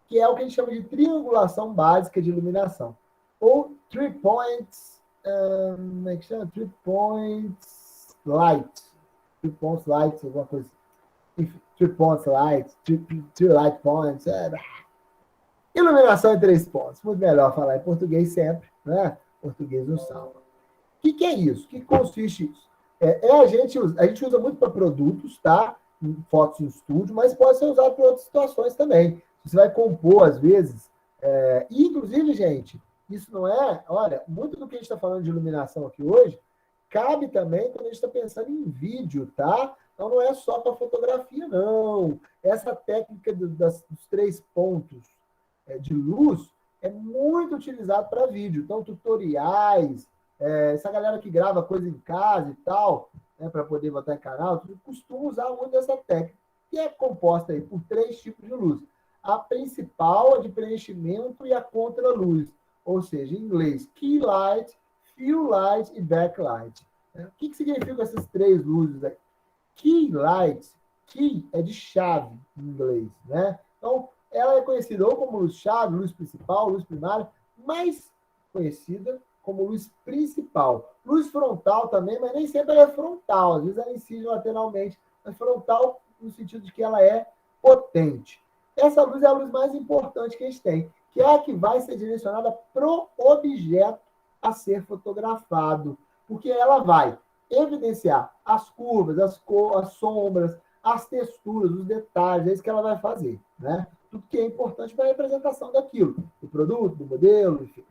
que é o que a gente chama de triangulação básica de iluminação, ou three points, como é que chama? Three points light, alguma coisa assim. Three points light, three light points, iluminação em 3 pontos. Muito melhor falar em português sempre, né? Português não salva. O que é isso? O que consiste isso? A gente usa muito para produtos, tá? Fotos em estúdio, mas pode ser usado para outras situações também. Você vai compor, às vezes. E, inclusive, gente, isso não é... Olha, muito do que a gente está falando de iluminação aqui hoje cabe também quando a gente está pensando em vídeo, tá? Então, não é só para fotografia, não. Essa técnica dos 3 pontos de luz é muito utilizado para vídeo. Então, tutoriais, essa galera que grava coisa em casa e tal, para poder botar em canal, costuma usar muito essa técnica, que é composta aí por 3 tipos de luz. A principal, a de preenchimento e a contraluz, ou seja, em inglês, key light, fill light e backlight. O que significam essas 3 luzes aí? Key light, key é de chave em inglês, né? Então, ela é conhecida ou como luz-chave, luz principal, luz primária, mais conhecida como luz principal. Luz frontal também, mas nem sempre ela é frontal. Às vezes ela incide lateralmente, mas frontal no sentido de que ela é potente. Essa luz é a luz mais importante que a gente tem, que é a que vai ser direcionada para o objeto a ser fotografado, porque ela vai evidenciar as curvas, as sombras, as texturas, os detalhes, é isso que ela vai fazer, né? Tudo que é importante para a representação daquilo, do produto, do modelo, enfim.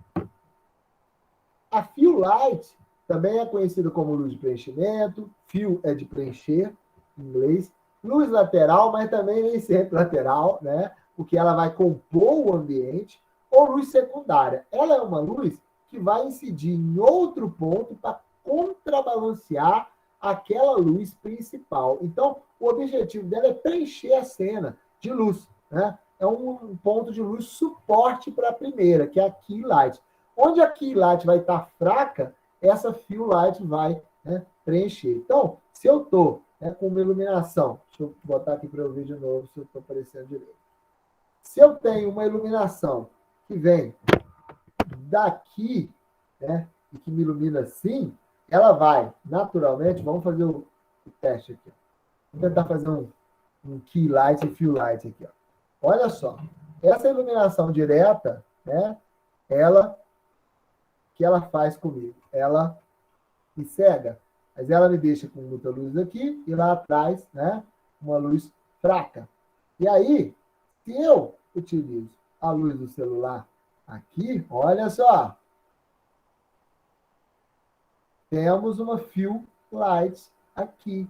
A fill light também é conhecida como luz de preenchimento, fill é de preencher, em inglês, luz lateral, mas também nem sempre lateral, né? porque ela vai compor o ambiente, ou luz secundária. Ela é uma luz que vai incidir em outro ponto para contrabalancear aquela luz principal. Então, o objetivo dela é preencher a cena de luz, né? É um ponto de luz suporte para a primeira, que é a key light. Onde a key light vai estar fraca, essa fill light vai, né, preencher. Então, se eu estou, né, com uma iluminação, deixa eu botar aqui para eu ver de novo se eu estou aparecendo direito. Se eu tenho uma iluminação que vem daqui, né, e que me ilumina assim, ela vai, naturalmente, vamos fazer o teste aqui. Vou tentar fazer um key light e fill light aqui. Ó. Olha só, essa iluminação direta, né, que ela faz comigo? Ela me cega, mas ela me deixa com muita luz aqui e lá atrás, né, uma luz fraca. E aí, se eu utilizo a luz do celular aqui, olha só, temos uma fill light aqui.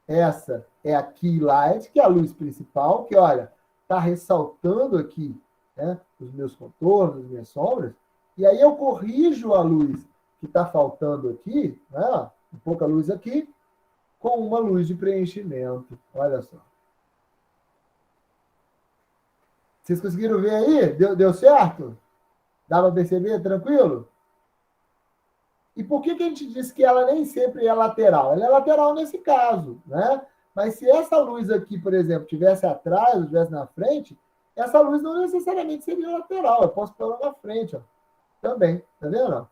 Essa é a key light, que é a luz principal, que, olha, está ressaltando aqui, né, os meus contornos, as minhas sombras, e aí eu corrijo a luz que está faltando aqui, né, um pouca luz aqui, com uma luz de preenchimento. Olha só. Vocês conseguiram ver aí? Deu certo? Dá para perceber? Tranquilo? E por que a gente diz que ela nem sempre é lateral? Ela é lateral nesse caso, né? Mas se essa luz aqui, por exemplo, tivesse atrás, ou tivesse na frente, essa luz não necessariamente seria lateral. Eu posso pôr ela na frente, ó. Também, tá vendo?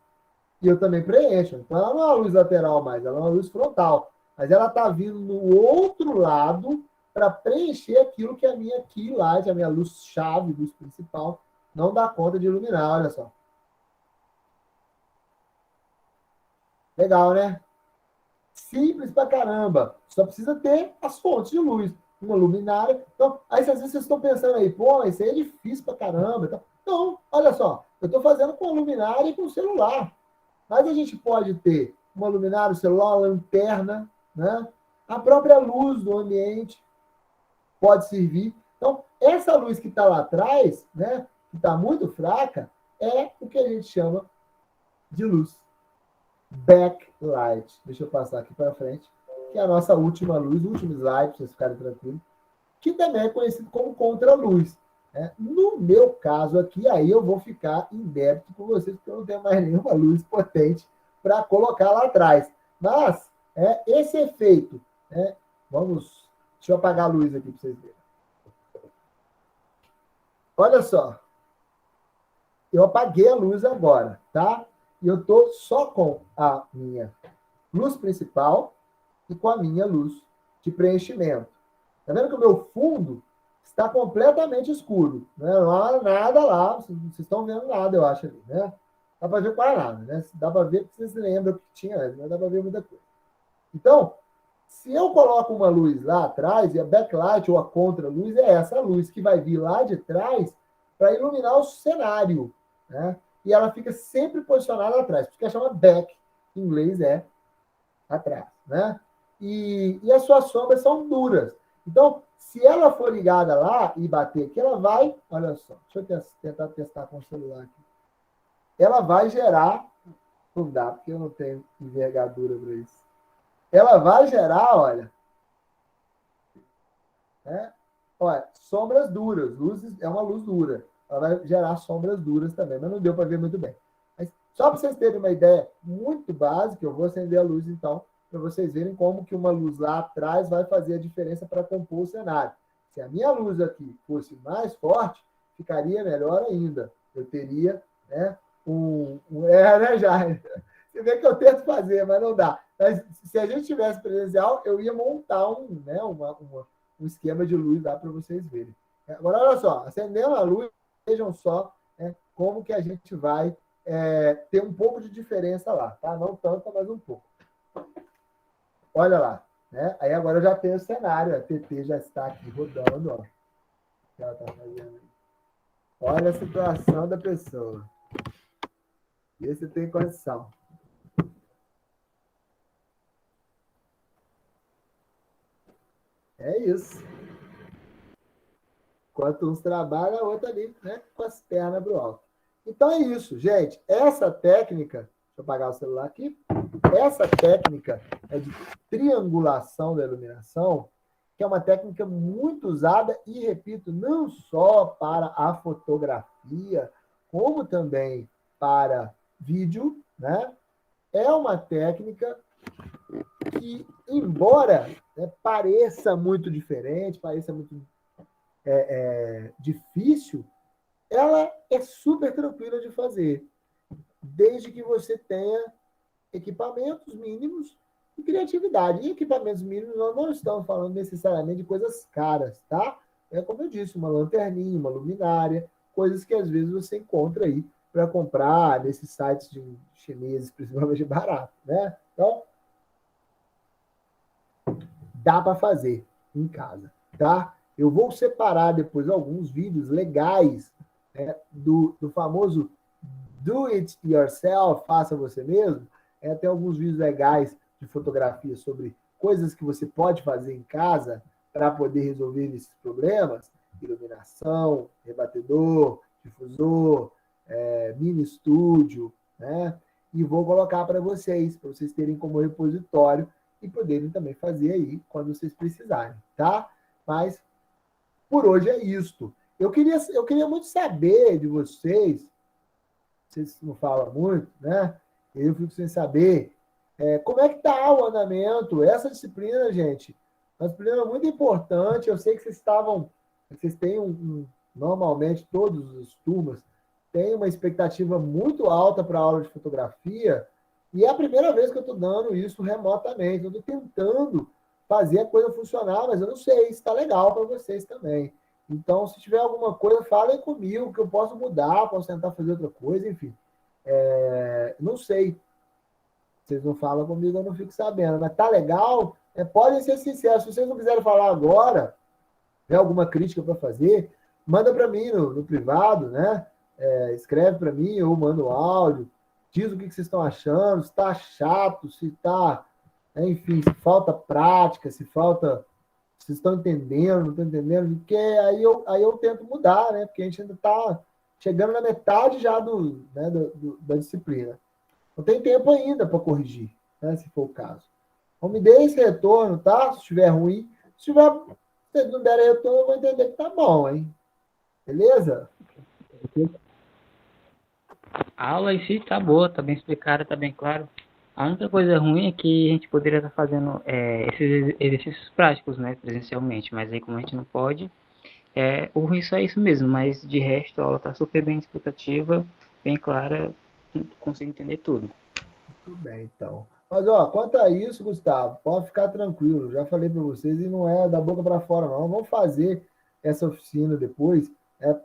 E eu também preencho. Então, ela não é uma luz lateral mais, ela é uma luz frontal. Mas ela está vindo no outro lado para preencher aquilo que a minha key light, a minha luz-chave, luz principal, não dá conta de iluminar, olha só. Legal, né? Simples pra caramba. Só precisa ter as fontes de luz. Uma luminária. Então, aí às vezes vocês estão pensando aí, pô, isso aí é difícil pra caramba. Então, não, olha só. Eu estou fazendo com a luminária e com o celular. Mas a gente pode ter uma luminária, o celular, uma lanterna, né? A própria luz do ambiente pode servir. Então, essa luz que está lá atrás, né, que está muito fraca, é o que a gente chama de luz backlight. Deixa eu passar aqui para frente, que é a nossa última luz, o último slide, para vocês ficarem tranquilos, que também é conhecido como contraluz. Né? No meu caso aqui, aí eu vou ficar em débito com vocês, porque eu não tenho mais nenhuma luz potente para colocar lá atrás. Mas esse efeito, né? Deixa eu apagar a luz aqui para vocês verem. Olha só, eu apaguei a luz agora, tá? E eu estou só com a minha luz principal e com a minha luz de preenchimento. Tá vendo que o meu fundo está completamente escuro, né? Não há nada lá, vocês estão vendo nada, eu acho ali, né? Dá para ver quase nada, né? Dá para ver que vocês lembram o que tinha antes, mas dá para ver muita coisa. Então, se eu coloco uma luz lá atrás, e a backlight ou a contraluz é essa luz que vai vir lá de trás para iluminar o cenário, né? E ela fica sempre posicionada atrás, porque chama back, em inglês é atrás, né? E as suas sombras são duras. Então, se ela for ligada lá e bater aqui, ela vai, olha só, deixa eu tentar testar com o celular aqui. Ela vai gerar, não dá, porque eu não tenho envergadura para isso. Ela vai gerar, olha, né? Olha, sombras duras, luzes, é uma luz dura. Ela vai gerar sombras duras também, mas não deu para ver muito bem. Mas só para vocês terem uma ideia muito básica, eu vou acender a luz então, para vocês verem como que uma luz lá atrás vai fazer a diferença para compor o cenário. Se a minha luz aqui fosse mais forte, ficaria melhor ainda. Eu teria, né, né, Jair? Você vê que eu tento fazer, mas não dá. Mas se a gente tivesse presencial, eu ia montar um esquema de luz lá para vocês verem. Agora, olha só, acendendo a luz, vejam só, né, como que a gente vai ter um pouco de diferença lá, tá? Não tanta, mas um pouco. Olha lá, né? Aí agora eu já tenho o cenário, a TT já está aqui rodando, ó. Ela tá fazendo. Olha a situação da pessoa. Vê se tem condição. É isso. Enquanto uns trabalham, a outra ali, né, com as pernas pro alto. Então é isso, gente. Essa técnica, deixa eu apagar o celular aqui. Essa técnica é de triangulação da iluminação, que é uma técnica muito usada e, repito, não só para a fotografia, como também para vídeo, né? É uma técnica que, embora, né, pareça muito diferente, pareça muito difícil, ela é super tranquila de fazer, desde que você tenha equipamentos mínimos e criatividade. E equipamentos mínimos, nós não estamos falando necessariamente de coisas caras, tá? É como eu disse, uma lanterninha, uma luminária, coisas que às vezes você encontra aí para comprar nesses sites de chineses, principalmente barato, né? Então, dá para fazer em casa, tá? Eu vou separar depois alguns vídeos legais, né, do famoso do it yourself, faça você mesmo. Tem alguns vídeos legais de fotografia sobre coisas que você pode fazer em casa para poder resolver esses problemas: iluminação, rebatedor, difusor, mini estúdio, né? E vou colocar para vocês terem como repositório e poderem também fazer aí quando vocês precisarem, tá? Mas por hoje é isto. Eu queria muito saber de vocês não falam muito, né? Eu fico sem saber como é que está o andamento. Essa disciplina, gente, é uma disciplina muito importante. Eu sei que vocês têm normalmente, todas as turmas têm uma expectativa muito alta para a aula de fotografia, e é a primeira vez que eu estou dando isso remotamente. Eu estou tentando fazer a coisa funcionar, mas eu não sei se está legal para vocês também. Então, se tiver alguma coisa, falem comigo, que eu posso mudar, posso tentar fazer outra coisa, enfim. Não sei. Vocês não falam comigo, eu não fico sabendo. Mas tá legal? Podem ser sinceros. Se vocês não quiserem falar agora, tiver alguma crítica para fazer, manda para mim no privado, né? Escreve para mim ou manda um áudio. Diz o que vocês estão achando, se está chato, se está... Enfim, se falta prática, se falta... Vocês estão entendendo, não estão entendendo? Porque aí eu tento mudar, né? Porque a gente ainda está chegando na metade já da disciplina. Não tem tempo ainda para corrigir, né? Se for o caso. Então, me dê esse retorno, tá? Se estiver ruim. Se vocês não derem retorno, eu vou entender que tá bom, hein? Beleza? A aula em si tá boa, tá bem explicada, tá bem claro. A única coisa ruim é que a gente poderia estar fazendo esses exercícios práticos, né, presencialmente, mas aí como a gente não pode, o ruim só é isso mesmo, mas de resto a aula tá super bem explicativa, bem clara, consigo entender tudo. Tudo bem, então. Mas, quanto a isso, Gustavo, pode ficar tranquilo, já falei para vocês e não é da boca para fora, não. Vamos fazer essa oficina depois,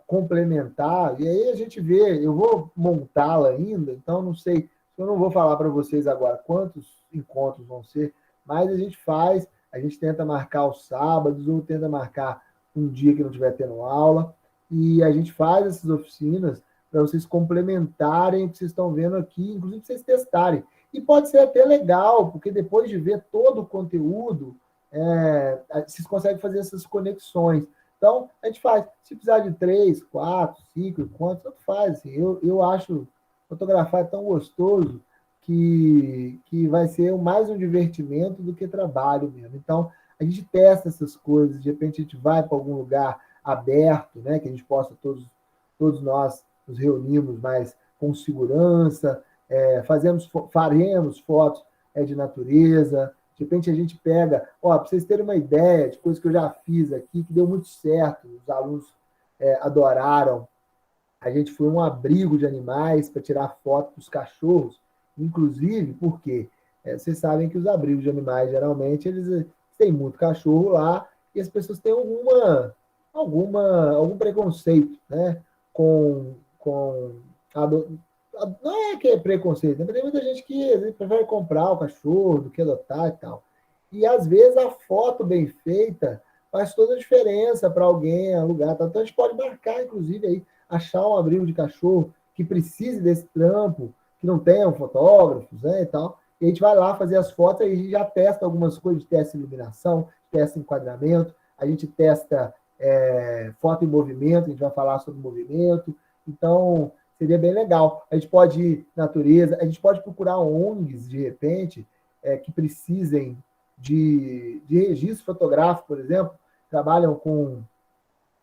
complementar, e aí a gente vê, eu vou montá-la ainda, então não sei. Eu não vou falar para vocês agora quantos encontros vão ser, mas a gente tenta marcar os sábados ou tenta marcar um dia que não estiver tendo aula, e a gente faz essas oficinas para vocês complementarem o que vocês estão vendo aqui, inclusive para vocês testarem. E pode ser até legal, porque depois de ver todo o conteúdo, vocês conseguem fazer essas conexões. Então, a gente faz. Se precisar de 3, 4, 5 encontros, tanto faz. Assim, eu acho... Fotografar é tão gostoso que vai ser mais um divertimento do que trabalho mesmo. Então, a gente testa essas coisas, de repente a gente vai para algum lugar aberto, né, que a gente possa todos nós nos reunirmos mais com segurança, faremos fotos de natureza, de repente a gente pega, para vocês terem uma ideia de coisas que eu já fiz aqui, que deu muito certo, os alunos adoraram. A gente foi um abrigo de animais para tirar foto dos cachorros, inclusive porque vocês sabem que os abrigos de animais, geralmente, eles têm muito cachorro lá e as pessoas têm algum preconceito, né? Não é que é preconceito, mas tem muita gente que às vezes, prefere comprar o cachorro do que adotar e tal. E, às vezes, a foto bem feita faz toda a diferença para alguém alugar. Então, a gente pode marcar, inclusive, aí, achar um abrigo de cachorro que precise desse trampo, que não tenham fotógrafos, né, e tal. E a gente vai lá fazer as fotos e a gente já testa algumas coisas, testa iluminação, testa enquadramento, a gente testa foto em movimento, a gente vai falar sobre movimento, então seria bem legal. A gente pode ir natureza, a gente pode procurar ONGs, de repente, que precisem de registro fotográfico, por exemplo, trabalham com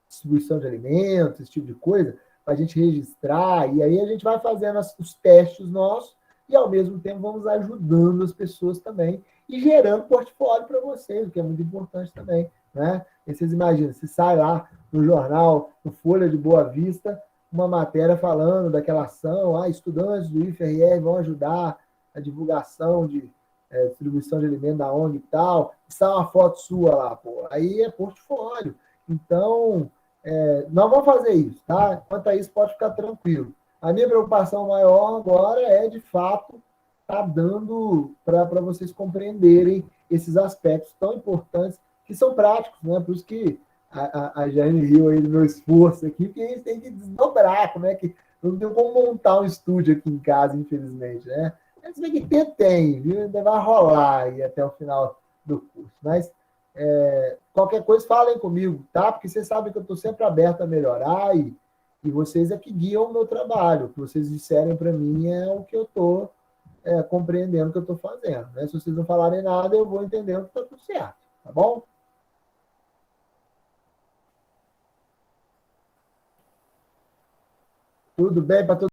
distribuição de alimentos, esse tipo de coisa, para a gente registrar, e aí a gente vai fazendo os testes nossos, e ao mesmo tempo vamos ajudando as pessoas também, e gerando portfólio para vocês, o que é muito importante também, né? E vocês imaginam, se sai lá no jornal, no Folha de Boa Vista, uma matéria falando daquela ação, estudantes do IFRR vão ajudar a divulgação de distribuição de alimentos da ONG e tal, e sai uma foto sua lá, pô, aí é portfólio. Então, nós vamos fazer isso, tá? Quanto a isso, pode ficar tranquilo. A minha preocupação maior agora é, de fato, estar dando para vocês compreenderem esses aspectos tão importantes, que são práticos, né? Por isso que a Jane riu aí do meu esforço aqui, porque a gente tem que desdobrar, como é que... Não tem como montar um estúdio aqui em casa, infelizmente, né? Mas se bem que tem, viu? Ainda vai rolar aí até o final do curso. Mas qualquer coisa, falem comigo, tá? Porque vocês sabem que eu estou sempre aberto a melhorar e vocês é que guiam o meu trabalho. O que vocês disserem para mim é o que eu estou compreendendo que eu estou fazendo. Né? Se vocês não falarem nada, eu vou entendendo que está tudo certo. Tá bom? Tudo bem para todo